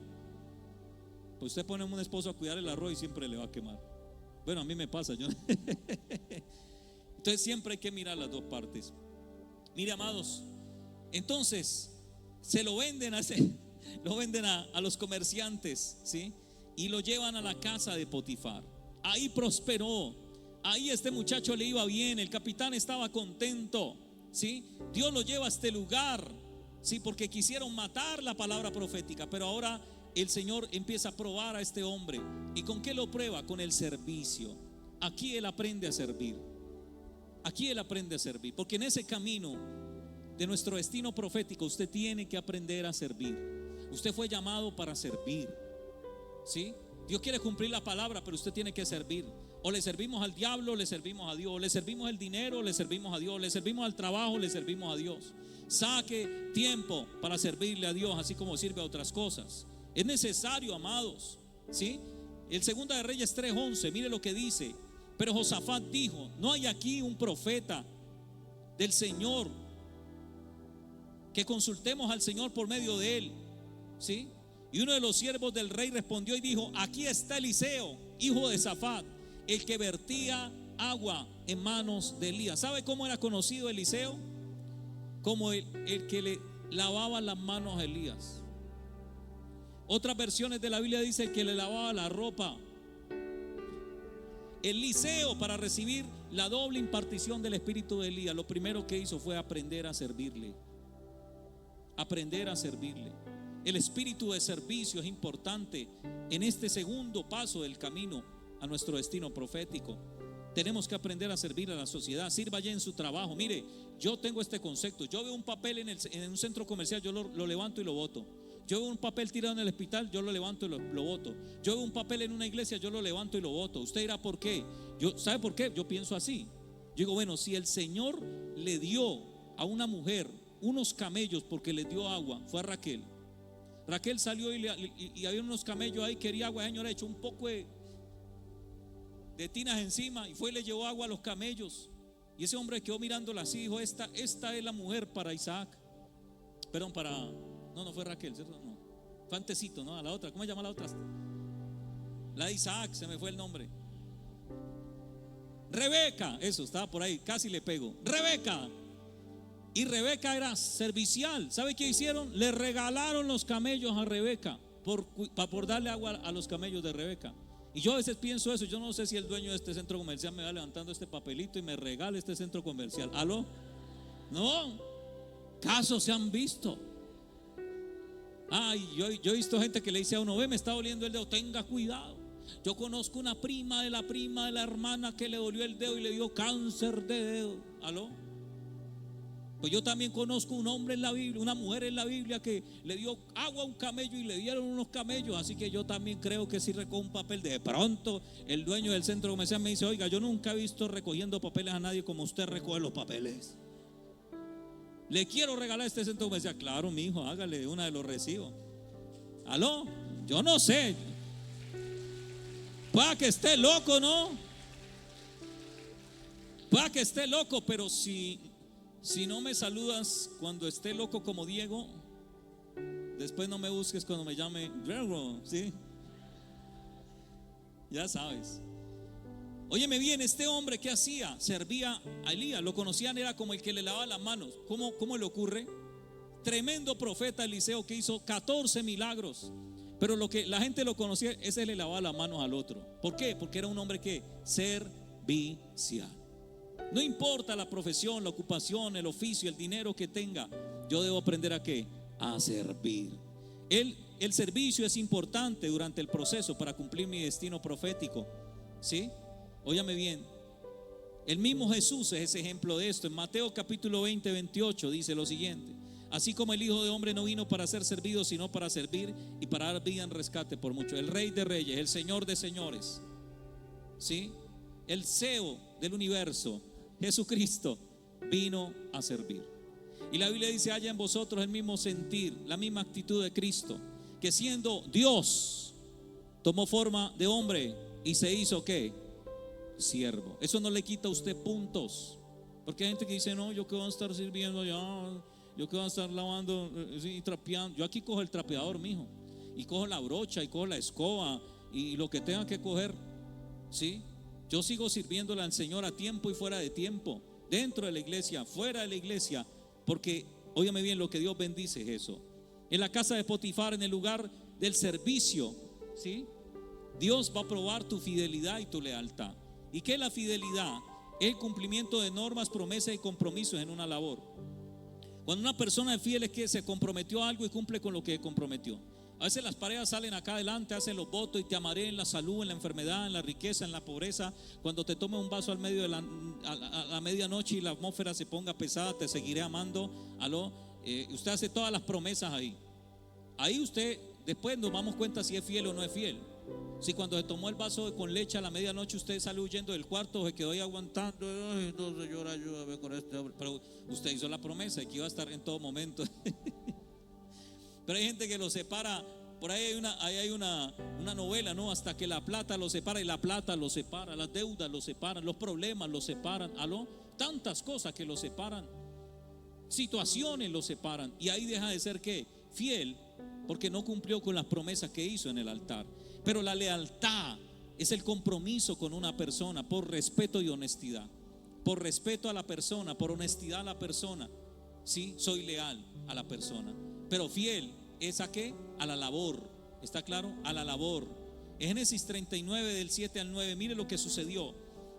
Pues usted pone a un esposo a cuidar el arroz y siempre le va a quemar. Bueno, a mí me pasa. Entonces siempre hay que mirar las dos partes. Mire, amados, entonces se lo venden a los comerciantes, ¿sí? Y lo llevan a la casa de Potifar. Ahí prosperó. Ahí este muchacho le iba bien. El capitán estaba contento, ¿sí? Dios lo lleva a este lugar, ¿sí? Porque quisieron matar la palabra profética. Pero ahora el Señor empieza a probar a este hombre. ¿Y con qué lo prueba? Con el servicio. Aquí él aprende a servir. Aquí él aprende a servir. Porque en ese camino de nuestro destino profético usted tiene que aprender a servir. Usted fue llamado para servir, ¿sí? Dios quiere cumplir la palabra, pero usted tiene que servir. O le servimos al diablo, o le servimos a Dios. O le servimos el dinero, o le servimos a Dios. O le servimos al trabajo, o le servimos a Dios. Saque tiempo para servirle a Dios, así como sirve a otras cosas. Es necesario, amados, ¿sí? El 2 de Reyes 3:11, mire lo que dice. Pero Josafat dijo: no hay aquí un profeta del Señor, que consultemos al Señor por medio de él, ¿sí? Y uno de los siervos del rey respondió y dijo: aquí está Eliseo, hijo de Safat, el que vertía agua en manos de Elías. ¿Sabe cómo era conocido Eliseo? Como el que le lavaba las manos a Elías. Otras versiones de la Biblia dice que le lavaba la ropa. Eliseo, para recibir la doble impartición del espíritu de Elías, lo primero que hizo fue aprender a servirle. Aprender a servirle. El espíritu de servicio es importante en este segundo paso del camino a nuestro destino profético. Tenemos que aprender a servir a la sociedad. Sirva ya en su trabajo. Mire, yo tengo este concepto. Yo veo un papel en un centro comercial, yo lo levanto y lo boto. Yo veo un papel tirado en el hospital, yo lo levanto y lo boto. Yo veo un papel en una iglesia, yo lo levanto y lo boto. Usted dirá, ¿por qué? ¿Sabe por qué? Yo pienso así. Yo digo, bueno, si el Señor le dio a una mujer unos camellos porque le dio agua, fue a Raquel. Raquel salió y había unos camellos ahí, quería agua. El Señor ha hecho un poco de tinas encima y fue y le llevó agua a los camellos. Y ese hombre quedó mirándola así y dijo: esta es la mujer para Isaac. Perdón, no fue Raquel, ¿cierto? No, fue antecito, ¿no? A la otra, ¿cómo se llama la otra? La de Isaac, se me fue el nombre. Rebeca, eso, estaba por ahí, casi le pego. Rebeca. Y Rebeca era servicial. ¿Sabe qué hicieron? Le regalaron los camellos a Rebeca por darle agua a los camellos de Rebeca. Y yo a veces pienso eso, yo no sé si el dueño de este centro comercial me va levantando este papelito y me regala este centro comercial. ¿Aló? No, casos se han visto. Ay, yo he visto gente que le dice a uno: ve, me está doliendo el dedo, tenga cuidado. Yo conozco una prima de la hermana que le dolió el dedo y le dio cáncer de dedo. ¿Aló? Pues yo también conozco un hombre en la Biblia, una mujer en la Biblia que le dio agua a un camello y le dieron unos camellos. Así que yo también creo que si recojo un papel, de pronto el dueño del centro comercial me dice: oiga, yo nunca he visto recogiendo papeles a nadie como usted recoge los papeles. Le quiero regalar este centro comercial. Claro, mi hijo, hágale, una de los recibo. ¿Aló? Yo no sé. Pueda que esté loco, ¿no? Pueda que esté loco, pero si no me saludas cuando esté loco como Diego, después no me busques cuando me llame Diego, ¿sí? Ya sabes. Óyeme bien, este hombre, ¿qué hacía? Servía a Elías, lo conocían, era como el que le lavaba las manos. ¿Cómo le ocurre? Tremendo profeta Eliseo que hizo 14 milagros. Pero lo que la gente lo conocía, ese le lavaba las manos al otro. ¿Por qué? Porque era un hombre que servicial. No importa la profesión, la ocupación, el oficio, el dinero que tenga, yo debo aprender ¿a qué? A servir. El servicio es importante durante el proceso para cumplir mi destino profético. ¿Sí? Óyame bien. El mismo Jesús es ese ejemplo de esto. En Mateo capítulo 20, 28 dice lo siguiente: así como el Hijo de Hombre no vino para ser servido, sino para servir y para dar vida en rescate por muchos. El Rey de Reyes, el Señor de Señores, ¿sí? El CEO del universo, Jesucristo, vino a servir. Y la Biblia dice: haya en vosotros el mismo sentir, la misma actitud de Cristo, que siendo Dios, tomó forma de hombre y se hizo ¿qué? Siervo. Eso no le quita a usted puntos, porque hay gente que dice: no, yo que voy a estar sirviendo allá, yo que voy a estar lavando y trapeando. Yo aquí cojo el trapeador, mijo, y cojo la brocha y cojo la escoba y lo que tenga que coger, ¿sí? Yo sigo sirviéndole al Señor a tiempo y fuera de tiempo, dentro de la iglesia, fuera de la iglesia, porque óyame bien, lo que Dios bendice es eso. En la casa de Potifar, en el lugar del servicio, ¿sí? Dios va a probar tu fidelidad y tu lealtad. ¿Y qué es la fidelidad? El cumplimiento de normas, promesas y compromisos en una labor. Cuando una persona es fiel es que se comprometió a algo y cumple con lo que comprometió. A veces las parejas salen acá adelante, hacen los votos: y te amaré en la salud, en la enfermedad, en la riqueza, en la pobreza. Cuando te tome un vaso al medio de a la medianoche y la atmósfera se ponga pesada, te seguiré amando. ¿Aló? Usted hace todas las promesas ahí. Ahí usted, después nos damos cuenta si es fiel o no es fiel. Si cuando se tomó el vaso con leche a la medianoche usted salió huyendo del cuarto, se quedó ahí aguantando: ay, no, Señor, ayúdame con este hombre. Pero usted hizo la promesa de que iba a estar en todo momento. Pero hay gente que lo separa. Por ahí hay una novela, ¿no? Hasta que la plata lo separa, y la plata lo separa, las deudas lo separan, los problemas lo separan. ¿Aló? Tantas cosas que lo separan, situaciones lo separan, y ahí deja de ser ¿qué? Fiel, porque no cumplió con las promesas que hizo en el altar. Pero la lealtad es el compromiso con una persona por respeto y honestidad. Por respeto a la persona, por honestidad a la persona. Sí, soy leal a la persona. Pero fiel es ¿a qué? A la labor. ¿Está claro? A la labor. En Génesis 39 del 7 al 9, mire lo que sucedió.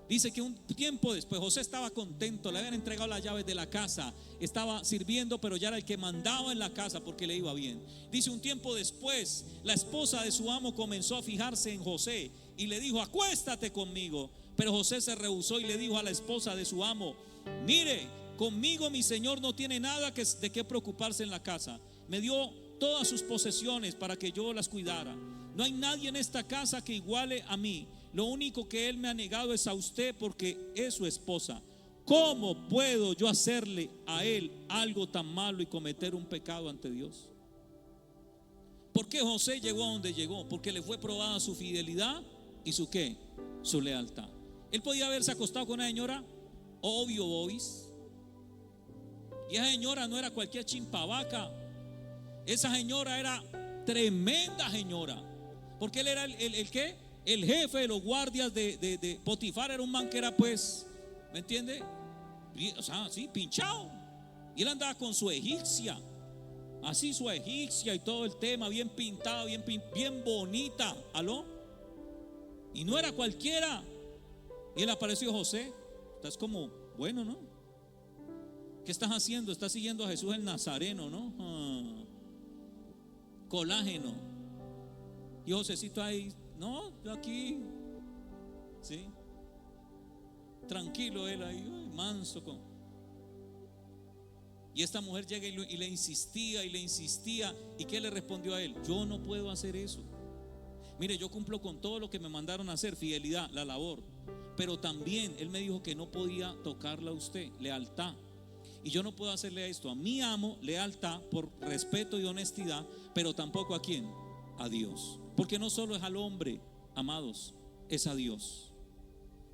Dice que un tiempo después José estaba contento, le habían entregado las llaves de la casa, estaba sirviendo, pero ya era el que mandaba en la casa porque le iba bien. Dice: un tiempo después la esposa de su amo comenzó a fijarse en José y le dijo: acuéstate conmigo. Pero José se rehusó y le dijo a la esposa de su amo: mire, conmigo mi señor no tiene nada de qué preocuparse en la casa. Me dio todas sus posesiones para que yo las cuidara. No hay nadie en esta casa que iguale a mí. Lo único que él me ha negado es a usted, porque es su esposa. ¿Cómo puedo yo hacerle a él algo tan malo y cometer un pecado ante Dios? ¿Por qué José llegó a donde llegó? Porque le fue probada su fidelidad y su ¿qué? Su lealtad. Él podía haberse acostado con una señora, obvio, boys. Y esa señora no era cualquier chimpavaca. Esa señora era tremenda señora, porque él era el ¿qué? El jefe de los guardias de Potifar. Era un man que era, pues, ¿me entiende? O sea, así, pinchado. Y él andaba con su egipcia, así, su egipcia y todo el tema, bien pintada, bien bonita. ¿Aló? Y no era cualquiera. Y él apareció: José, estás como bueno, ¿no? ¿Qué estás haciendo? Estás siguiendo a Jesús el Nazareno, ¿no? Colágeno. Y Josécito ahí: no, yo aquí, ¿sí? Tranquilo él ahí, manso. Y esta mujer llega y le insistía y le insistía. ¿Y qué le respondió a él? Yo no puedo hacer eso. Mire, yo cumplo con todo lo que me mandaron a hacer, fidelidad, la labor. Pero también él me dijo que no podía tocarla a usted, lealtad. Y yo no puedo hacerle esto a mi amo, lealtad por respeto y honestidad, pero tampoco a quién, a Dios. Porque no solo es al hombre, amados, es a Dios.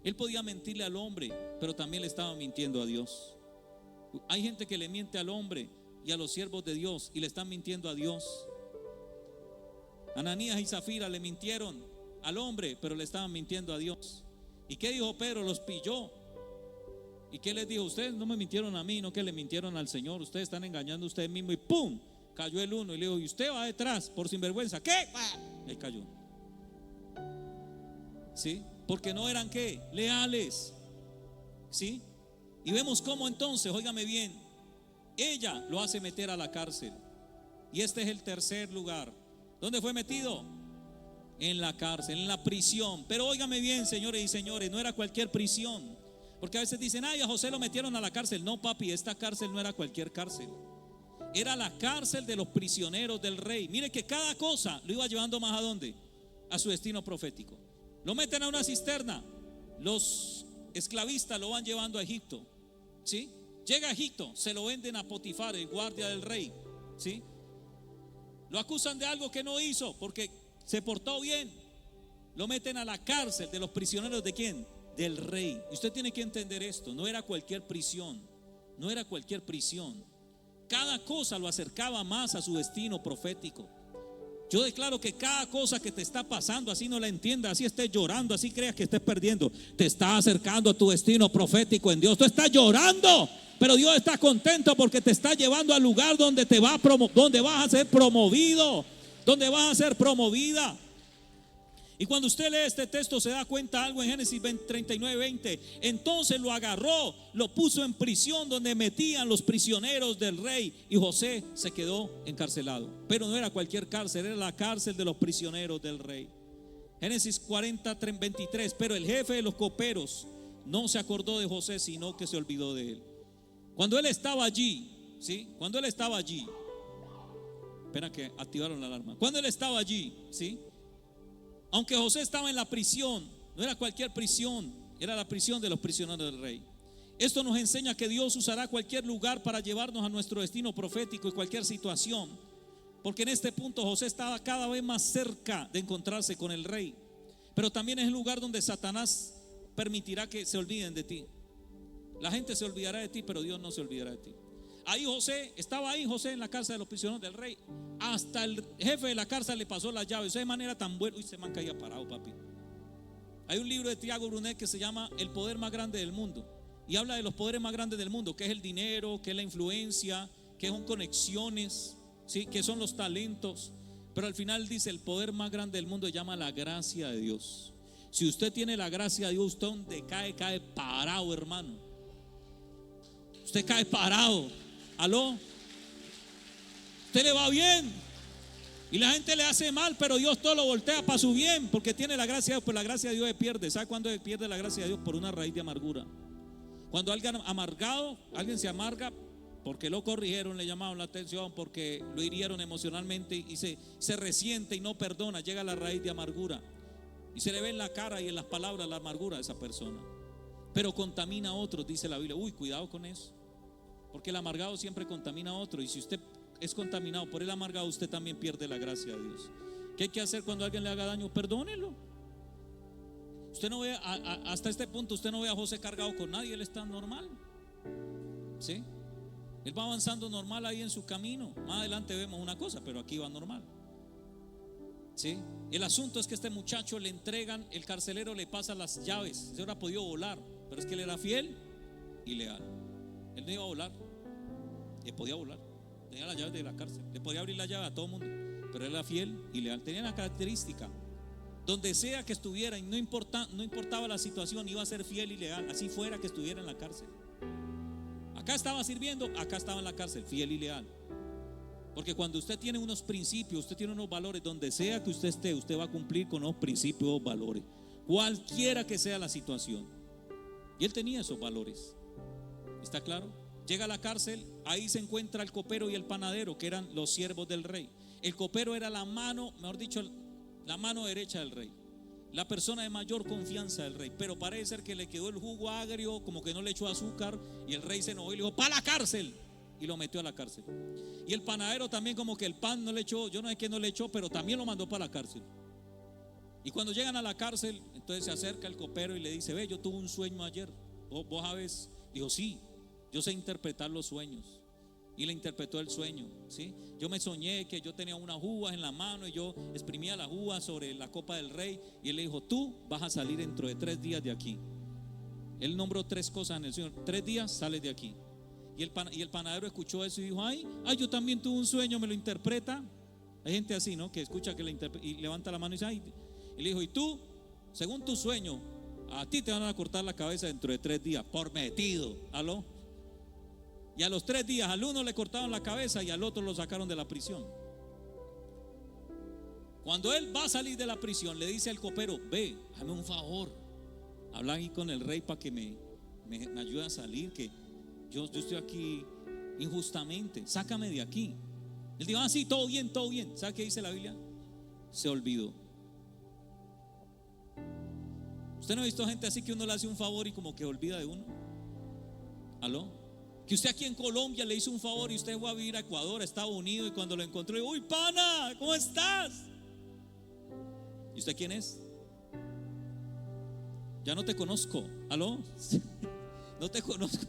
Él podía mentirle al hombre, pero también le estaba mintiendo a Dios. Hay gente que le miente al hombre y a los siervos de Dios y le están mintiendo a Dios. Ananías y Zafira le mintieron al hombre, pero le estaban mintiendo a Dios. ¿Y qué dijo Pedro? Los pilló. ¿Y qué les dijo? Ustedes no me mintieron a mí, no que le mintieron al Señor. Ustedes están engañando a ustedes mismos. Y ¡pum! Cayó el uno y le dijo: y usted va detrás por sinvergüenza. ¿Qué? Ahí cayó. ¿Sí? Porque no eran ¿qué? Leales. ¿Sí? Y vemos cómo entonces, óigame bien, ella lo hace meter a la cárcel. Y este es el tercer lugar. ¿Dónde fue metido? En la cárcel, en la prisión. Pero óigame bien, señores y señores, no era cualquier prisión. Porque a veces dicen: ay, a José lo metieron a la cárcel. No, papi, esta cárcel no era cualquier cárcel. Era la cárcel de los prisioneros del rey. Mire que cada cosa lo iba llevando más ¿a dónde? A su destino profético. Lo meten a una cisterna. Los esclavistas lo van llevando a Egipto, ¿sí? Llega a Egipto, se lo venden a Potifar, el guardia del rey, ¿sí? Lo acusan de algo que no hizo porque se portó bien. Lo meten a la cárcel de los prisioneros ¿de quién? Del rey. Y usted tiene que entender esto: no era cualquier prisión. No era cualquier prisión. Cada cosa lo acercaba más a su destino profético. Yo declaro que cada cosa que te está pasando, así no la entiendas, así estés llorando, así creas que estés perdiendo, te está acercando a tu destino profético en Dios. Tú estás llorando, pero Dios está contento porque te está llevando al lugar donde donde vas a ser promovido, donde vas a ser promovida. Y cuando usted lee este texto se da cuenta algo en Génesis 39:20. Entonces lo agarró, lo puso en prisión donde metían los prisioneros del rey, y José se quedó encarcelado. Pero no era cualquier cárcel, era la cárcel de los prisioneros del rey. Génesis 40:23. Pero el jefe de los coperos no se acordó de José, sino que se olvidó de él. Cuando él estaba allí, ¿sí? Cuando él estaba allí, espera que activaron la alarma. Cuando él estaba allí, ¿sí? Aunque José estaba en la prisión, no era cualquier prisión, era la prisión de los prisioneros del rey. Esto nos enseña que Dios usará cualquier lugar para llevarnos a nuestro destino profético y cualquier situación. Porque en este punto José estaba cada vez más cerca de encontrarse con el rey. Pero también es el lugar donde Satanás permitirá que se olviden de ti. La gente se olvidará de ti, pero Dios no se olvidará de ti. Ahí José, estaba ahí José en la cárcel de los prisioneros del rey. Hasta el jefe de la cárcel le pasó las llaves. De manera tan buena. Uy, se me han caído parado, papi. Hay un libro de Tiago Brunet que se llama El poder más grande del mundo. Y habla de los poderes más grandes del mundo, que es el dinero, que es la influencia, que son conexiones, ¿sí? Que son los talentos. Pero al final dice: el poder más grande del mundo se llama la gracia de Dios. Si usted tiene la gracia de Dios, usted donde cae parado, hermano. Usted cae parado. ¿Aló? Usted le va bien y la gente le hace mal, pero Dios todo lo voltea para su bien, porque tiene la gracia de Dios. Pues la gracia de Dios se pierde. ¿Sabe cuándo se pierde la gracia de Dios? Por una raíz de amargura. Cuando alguien amargado, alguien se amarga porque lo corrigieron, le llamaron la atención, porque lo hirieron emocionalmente y se resiente y no perdona, llega a la raíz de amargura y se le ve en la cara y en las palabras la amargura de esa persona. Pero contamina a otros, dice la Biblia. Uy, cuidado con eso, porque el amargado siempre contamina a otro. Y si usted es contaminado por el amargado, usted también pierde la gracia de Dios. ¿Qué hay que hacer cuando alguien le haga daño? Perdónelo. Usted no ve hasta este punto, usted no ve a José cargado con nadie. Él está normal, ¿sí? Él va avanzando normal ahí en su camino. Más adelante vemos una cosa, pero aquí va normal, ¿sí? El asunto es que a este muchacho le entregan, el carcelero le pasa las llaves. Se hubiera podido volar, pero es que él era fiel y leal. Él no iba a volar, él podía volar, tenía las llaves de la cárcel, le podía abrir la llave a todo el mundo, pero él era fiel y leal. Tenía una característica: Donde sea que estuviera, y no importaba la situación, iba a ser fiel y leal, así fuera que estuviera en la cárcel. Acá estaba sirviendo, acá estaba en la cárcel, fiel y leal. Porque cuando usted tiene unos principios, usted tiene unos valores, donde sea que usted esté, usted va a cumplir con los principios, valores, cualquiera que sea la situación. Y él tenía esos valores. ¿Está claro? Llega a la cárcel, ahí se encuentra el copero y el panadero, que eran los siervos del rey. El copero era la mano, mejor dicho, la mano derecha del rey, la persona de mayor confianza del rey. Pero parece ser que le quedó el jugo agrio, como que no le echó azúcar, y el rey se enojó y le dijo: ¡para la cárcel! Y lo metió a la cárcel. Y el panadero también, como que el pan no le echó, yo no sé qué no le echó, pero también lo mandó para la cárcel. Y cuando llegan a la cárcel, entonces se acerca el copero y le dice: ve, yo tuve un sueño ayer. ¿Vos sabes? Dijo: sí, yo sé interpretar los sueños. Y le interpretó el sueño, ¿sí? Yo me soñé que yo tenía unas uvas en la mano y yo exprimía las uvas sobre la copa del rey. Y él le dijo: tú vas a salir dentro de 3 días de aquí. Él nombró 3 cosas en el sueño: 3 días sales de aquí. Y el panadero escuchó eso y dijo: ay, yo también tuve un sueño, me lo interpreta. Hay gente así, ¿no? Que escucha que le interpreta y levanta la mano y dice: ay. Y le dijo: y tú, según tu sueño, a ti te van a cortar la cabeza dentro de 3 días por metido. ¿Aló? Y a los 3 días al uno le cortaron la cabeza y al otro lo sacaron de la prisión. Cuando él va a salir de la prisión, le dice al copero: ve, hazme un favor, habla ahí con el rey para que me ayude a salir, que yo estoy aquí injustamente, sácame de aquí. Él dijo: sí, todo bien, todo bien. ¿Sabe qué dice la Biblia? Se olvidó. ¿Usted no ha visto gente así que uno le hace un favor y como que olvida de uno? ¿Aló? Que usted aquí en Colombia le hizo un favor y usted fue a vivir a Ecuador, a Estados Unidos, y cuando lo encontró le dijo: uy, pana, ¿cómo estás? ¿Y usted quién es? Ya no te conozco. ¿Aló? No te conozco.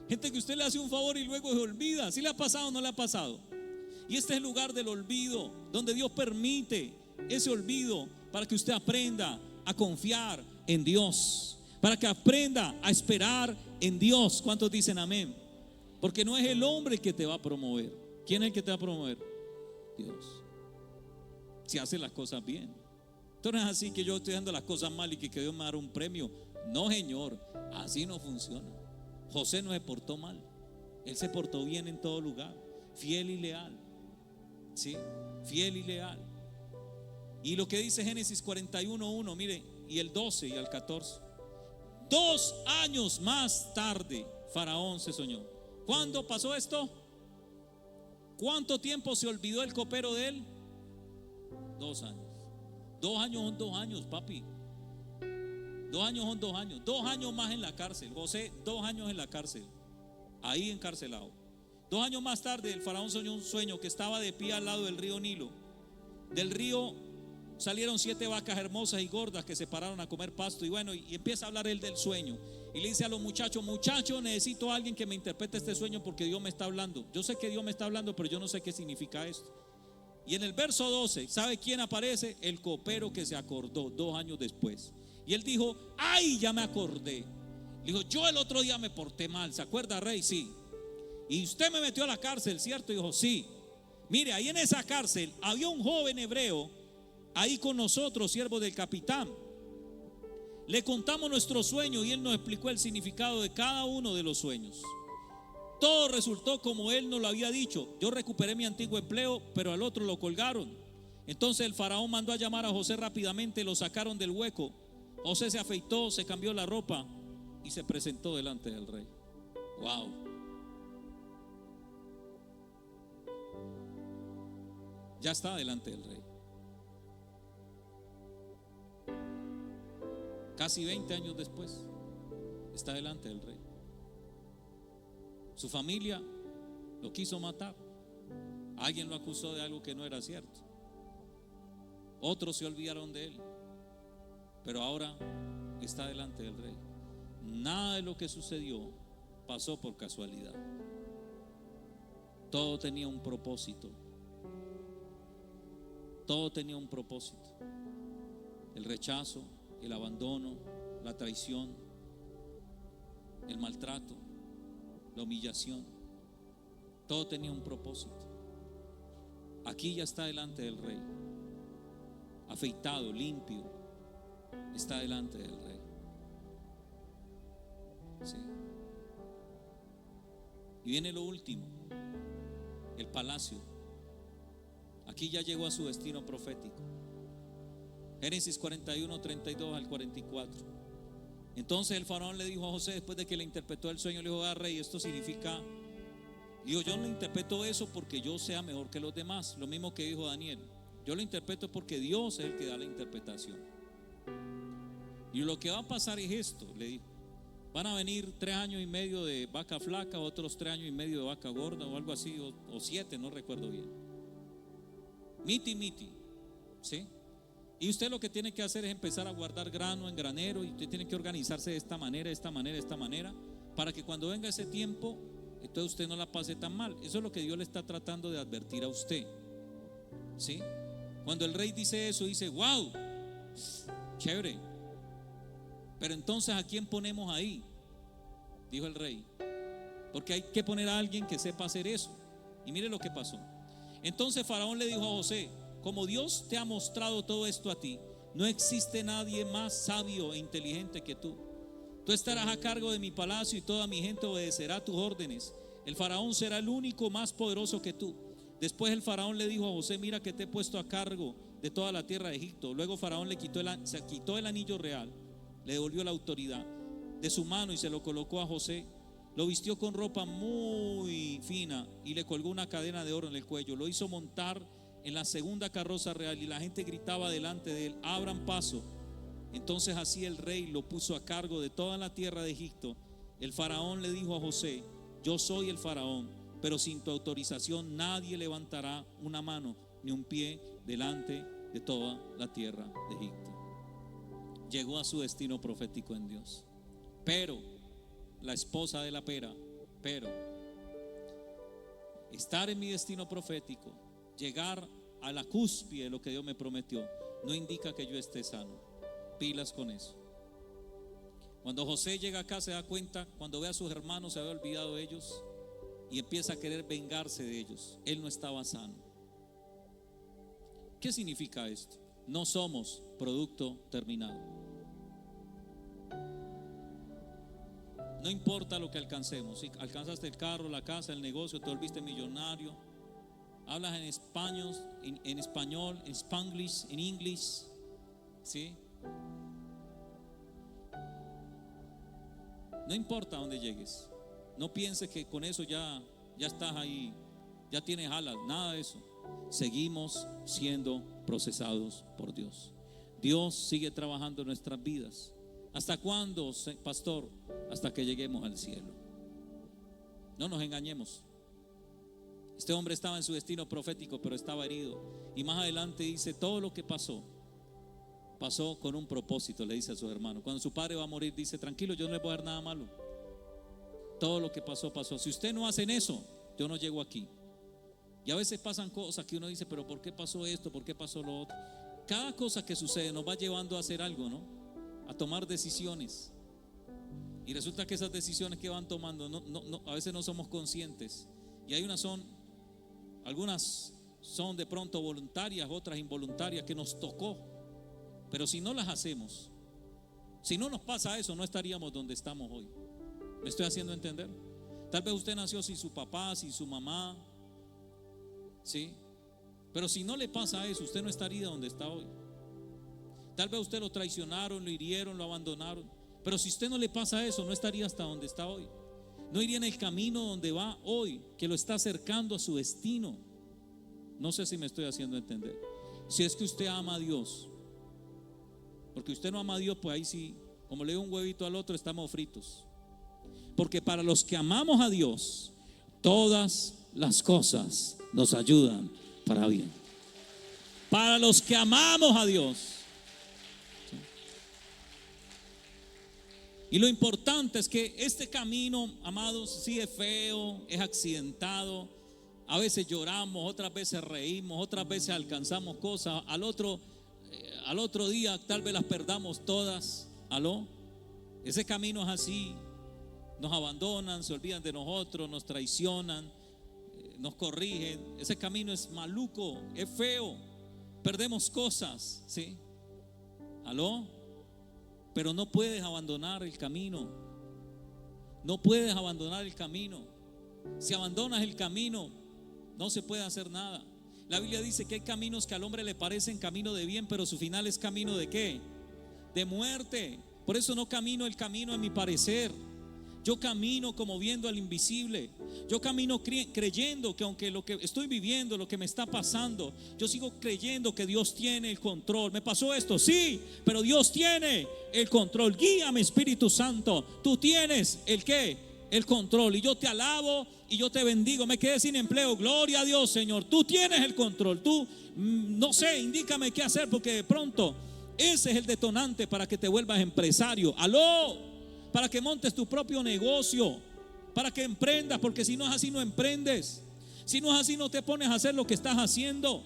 Gente que usted le hace un favor y luego se olvida. ¿Sí le ha pasado o no le ha pasado? Y este es el lugar del olvido, donde Dios permite ese olvido para que usted aprenda a confiar en Dios, para que aprenda a esperar en Dios. ¿Cuántos dicen amén? Porque no es el hombre el que te va a promover. ¿Quién es el que te va a promover? Dios. Si hace las cosas bien. Entonces no es así que yo estoy haciendo las cosas mal y que Dios me dará un premio. No, señor, así no funciona. José no se portó mal, él se portó bien en todo lugar, fiel y leal. ¿Sí? Fiel y leal. Y lo que dice Génesis 41:1, mire, y el 12 y el 14: 2 años más tarde Faraón se soñó. ¿Cuándo pasó esto? ¿Cuánto tiempo se olvidó el copero de él? 2 años. 2 años son 2 años, papi. 2 años son 2 años. 2 años más en la cárcel. José, 2 años en la cárcel, ahí encarcelado. 2 años más tarde el faraón soñó un sueño, que estaba de pie al lado del río Nilo. Del río salieron 7 vacas hermosas y gordas que se pararon a comer pasto. Y bueno, y empieza a hablar él del sueño. Y le dice a los muchachos: muchachos, necesito a alguien que me interprete este sueño, porque Dios me está hablando. Yo sé que Dios me está hablando, pero yo no sé qué significa esto. Y en el verso 12, ¿sabe quién aparece? El copero que se acordó 2 años después. Y él dijo: ay, ya me acordé. Dijo: yo el otro día me porté mal, ¿se acuerda, rey? Sí. Y usted me metió a la cárcel, ¿cierto? Dijo: sí. Mire, ahí en esa cárcel había un joven hebreo ahí con nosotros, siervo del capitán. Le contamos nuestro sueño y él nos explicó el significado de cada uno de los sueños. Todo resultó como él nos lo había dicho. Yo recuperé mi antiguo empleo, pero al otro lo colgaron. Entonces el faraón mandó a llamar a José rápidamente, lo sacaron del hueco. José se afeitó, se cambió la ropa y se presentó delante del rey. Wow. Ya está delante del rey. Casi 20 años después, está delante del rey. Su familia lo quiso matar. Alguien lo acusó de algo que no era cierto. Otros se olvidaron de él. Pero ahora está delante del rey. Nada de lo que sucedió pasó por casualidad. Todo tenía un propósito. Todo tenía un propósito. El rechazo, el abandono, la traición, el maltrato, la humillación, todo tenía un propósito. Aquí ya está delante del rey. afeitado, limpio, está delante del rey. ¿Sí? Y viene lo último, el palacio. Aquí ya llegó a su destino profético. Génesis 41, 32 al 44. Entonces el faraón le dijo a José, después de que le interpretó el sueño, le dijo: rey, esto significa, digo, yo no interpreto eso porque yo sea mejor que los demás. Lo mismo que dijo Daniel, yo lo interpreto porque Dios es el que da la interpretación. Y lo que va a pasar es esto, le dijo: van a venir 3 años y medio de vaca flaca, otros 3 años y medio de vaca gorda, o algo así, o 7, no recuerdo bien. Miti, ¿sí? Y usted lo que tiene que hacer es empezar a guardar grano en granero, y usted tiene que organizarse de esta manera, para que cuando venga ese tiempo, entonces usted no la pase tan mal. Eso es lo que Dios le está tratando de advertir a usted, ¿sí? Cuando el rey dice eso, dice: wow, chévere, pero entonces, ¿a quién ponemos ahí?, dijo el rey, porque hay que poner a alguien que sepa hacer eso. Y mire lo que pasó. Entonces Faraón le dijo a José: como Dios te ha mostrado todo esto a ti, no existe nadie más sabio e inteligente que tú. Tú estarás a cargo de mi palacio y toda mi gente obedecerá tus órdenes. El faraón será el único más poderoso que tú. Después el faraón le dijo a José: mira que te he puesto a cargo de toda la tierra de Egipto. Luego Faraón se quitó el anillo real, le devolvió la autoridad de su mano y se lo colocó a José. Lo vistió con ropa muy fina y le colgó una cadena de oro en el cuello. Lo hizo montar en la segunda carroza real y la gente gritaba delante de él: abran paso. Entonces así el rey lo puso a cargo de toda la tierra de Egipto. El faraón le dijo a José: yo soy el faraón, pero sin tu autorización nadie levantará una mano ni un pie delante de toda la tierra de Egipto. Llegó a su destino profético en Dios. Pero la esposa de la pera, pero estar en mi destino profético, llegar a la cúspide de lo que Dios me prometió, no indica que yo esté sano. Pilas con eso. Cuando José llega acá, se da cuenta, cuando ve a sus hermanos, se había olvidado de ellos y empieza a querer vengarse de ellos. Él no estaba sano. ¿Qué significa esto? No somos producto terminado. No importa lo que alcancemos. Si alcanzaste el carro, la casa, el negocio, te volviste millonario, hablas en español, en spanglish, en inglés, ¿sí? No importa dónde llegues. No pienses que con eso ya estás ahí, ya tienes alas. Nada de eso. Seguimos siendo procesados por Dios. Dios sigue trabajando en nuestras vidas. ¿Hasta cuándo, pastor? Hasta que lleguemos al cielo. No nos engañemos. Este hombre estaba en su destino profético, pero estaba herido. Y más adelante dice: todo lo que pasó con un propósito, le dice a sus hermanos. Cuando su padre va a morir, dice: tranquilo, yo no le voy a dar nada malo. Todo lo que pasó. Si usted no hacen eso, yo no llego aquí. Y a veces pasan cosas que uno dice: pero ¿por qué pasó esto? ¿Por qué pasó lo otro? Cada cosa que sucede nos va llevando a hacer algo, ¿no? A tomar decisiones. Y resulta que esas decisiones que van tomando a veces no somos conscientes. Y hay algunas son de pronto voluntarias, otras involuntarias, que nos tocó. Pero si no las hacemos, si no nos pasa eso, no estaríamos donde estamos hoy. ¿Me estoy haciendo entender? Tal vez usted nació sin su papá, sin su mamá, ¿sí? Pero si no le pasa eso, usted no estaría donde está hoy. Tal vez usted lo traicionaron, lo hirieron, lo abandonaron. Pero si usted no le pasa eso, no estaría hasta donde está hoy. No iría en el camino donde va hoy, que lo está acercando a su destino. No sé si me estoy haciendo entender. Si es que usted ama a Dios. Porque usted no ama a Dios, pues ahí sí, como le digo un huevito al otro, estamos fritos. Porque para los que amamos a Dios, todas las cosas nos ayudan para bien. Para los que amamos a Dios. Y lo importante es que este camino, amados, sí es feo, es accidentado. A veces lloramos, otras veces reímos, otras veces alcanzamos cosas. Al otro día tal vez las perdamos todas. ¿Aló? Ese camino es así. Nos abandonan, se olvidan de nosotros, nos traicionan, nos corrigen. Ese camino es maluco, es feo. perdemos cosas, ¿sí? ¿Aló? Pero no puedes abandonar el camino. No puedes abandonar el camino. Si abandonas el camino, no se puede hacer nada. La Biblia dice que hay caminos que al hombre le parecen camino de bien, pero su final es camino ¿de qué? De muerte. Por eso no camino el camino en mi parecer. Yo camino como viendo al invisible. Yo camino creyendo que aunque lo que estoy viviendo, lo que me está pasando, yo sigo creyendo que Dios tiene el control. ¿Me pasó esto? Sí, pero Dios tiene el control. Guíame, Espíritu Santo. Tú tienes el ¿qué? El control. Y yo te alabo y yo te bendigo. Me quedé sin empleo. Gloria a Dios, Señor. Tú tienes el control. Tú, no sé, indícame qué hacer, porque de pronto ese es el detonante para que te vuelvas empresario. Aló. Para que montes tu propio negocio, para que emprendas, porque si no es así no emprendes. Si no es así no te pones a hacer lo que estás haciendo.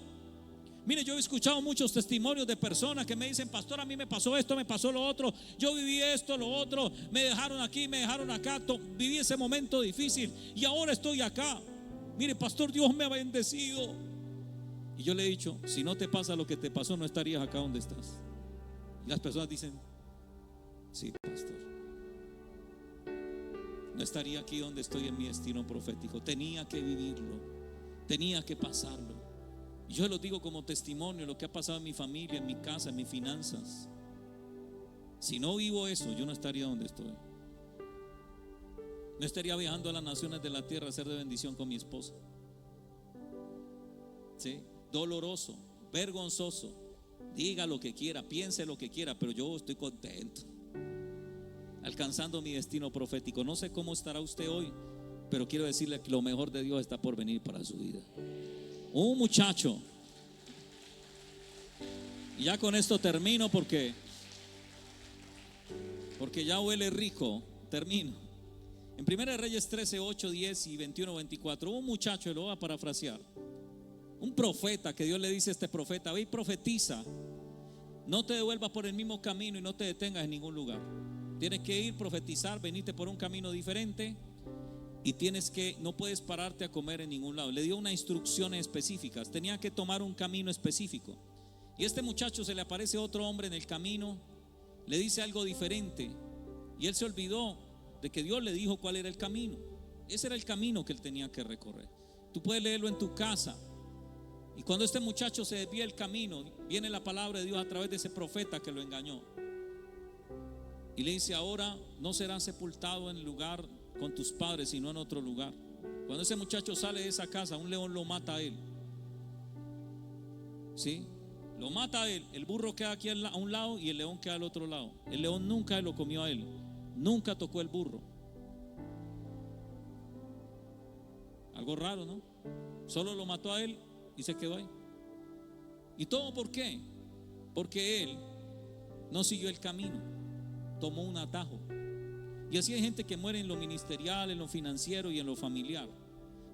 Mire, yo he escuchado muchos testimonios de personas que me dicen: pastor, a mí me pasó esto, me pasó lo otro, yo viví esto, lo otro, me dejaron aquí, me dejaron acá, viví ese momento difícil y ahora estoy acá. Mire, pastor, Dios me ha bendecido. Y yo le he dicho: si no te pasa lo que te pasó, no estarías acá donde estás. Y las personas dicen: sí, pastor, no estaría aquí donde estoy en mi destino profético. Tenía que vivirlo, tenía que pasarlo. Y yo los digo como testimonio lo que ha pasado en mi familia, en mi casa, en mis finanzas. Si no vivo eso, yo no estaría donde estoy. No estaría viajando a las naciones de la tierra a ser de bendición con mi esposa. ¿Sí? Doloroso, vergonzoso. Diga lo que quiera, piense lo que quiera, pero yo estoy contento, alcanzando mi destino profético. No sé cómo estará usted hoy, pero quiero decirle que lo mejor de Dios está por venir para su vida. Un muchacho, y ya con esto termino porque ya huele rico. Termino. En 1 Reyes 13, 8, 10 y 21, 24, un muchacho, lo voy a parafrasear, un profeta, que Dios le dice a este profeta: ve y profetiza, no te devuelvas por el mismo camino y no te detengas en ningún lugar. Tienes que ir, profetizar, venirte por un camino diferente y no puedes pararte a comer en ningún lado. Le dio unas instrucciones específicas, tenía que tomar un camino específico. Y a este muchacho se le aparece otro hombre en el camino, le dice algo diferente y él se olvidó de que Dios le dijo cuál era el camino. Ese era el camino que él tenía que recorrer. Tú puedes leerlo en tu casa. Y cuando este muchacho se desvía el camino, viene la palabra de Dios a través de ese profeta que lo engañó. Y le dice: ahora no serás sepultado en el lugar con tus padres, sino en otro lugar. Cuando ese muchacho sale de esa casa, un león lo mata a él. ¿Sí? Lo mata a él. El burro queda aquí a un lado y el león queda al otro lado. El león nunca lo comió a él, nunca tocó el burro. Algo raro, ¿no? Solo lo mató a él y se quedó ahí. ¿Y todo por qué? Porque él no siguió el camino, tomó un atajo. Y así hay gente que muere en lo ministerial, en lo financiero y en lo familiar,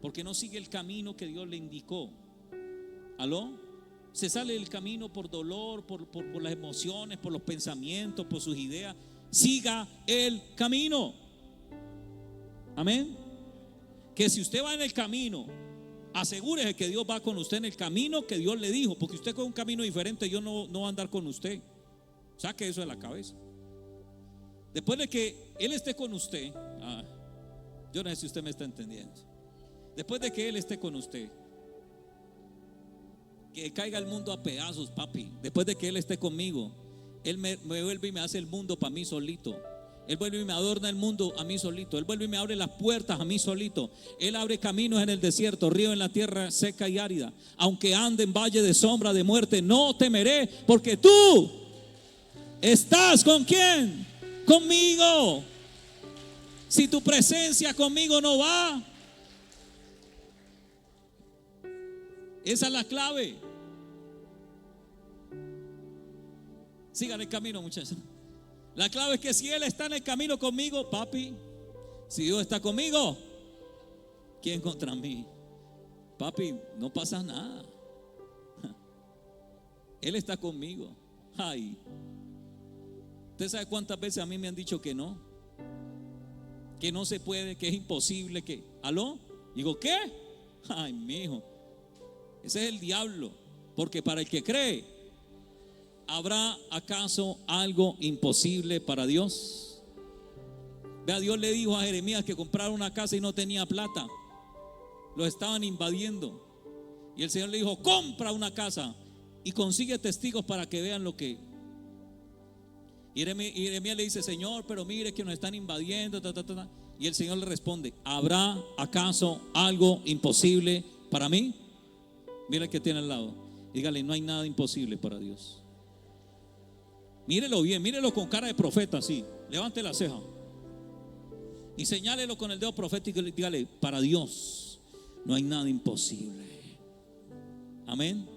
porque no sigue el camino que Dios le indicó. ¿Aló? Se sale del camino por dolor, por las emociones, por los pensamientos, por sus ideas. Siga el camino. Amén. Que si usted va en el camino, asegúrese que Dios va con usted en el camino que Dios le dijo, porque usted con un camino diferente, Dios no va a andar con usted. Saque eso de la cabeza. Después de que Él esté con usted, yo no sé si usted me está entendiendo. Después de que Él esté con usted, que caiga el mundo a pedazos, papi. Después de que Él esté conmigo, Él me vuelve y me hace el mundo para mí solito. Él vuelve y me adorna el mundo a mí solito. Él vuelve y me abre las puertas a mí solito. Él abre caminos en el desierto, río en la tierra seca y árida. Aunque ande en valle de sombra de muerte, no temeré, porque tú estás ¿con quién? Conmigo. Si tu presencia conmigo no va, esa es la clave. Sigan el camino, muchachos. La clave es que si Él está en el camino conmigo, papi, si Dios está conmigo, ¿quién contra mí? Papi, no pasa nada. Él está conmigo. Ay, ¿usted sabe cuántas veces a mí me han dicho que no se puede, que es imposible, que, ¿aló? Digo, ¿qué? Ay, mijo, ese es el diablo. Porque para el que cree, ¿habrá acaso algo imposible para Dios? Vea, Dios le dijo a Jeremías que comprara una casa y no tenía plata. Lo estaban invadiendo. Y el Señor le dijo: compra una casa y consigue testigos para que vean lo que. Y Jeremías le dice: Señor, pero mire que nos están invadiendo. Y el Señor le responde: ¿habrá acaso algo imposible para mí? Mira el que tiene al lado. Dígale: no hay nada imposible para Dios. Mírelo bien, mírelo con cara de profeta así. Levante la ceja y señálelo con el dedo profético y dígale: para Dios no hay nada imposible. Amén.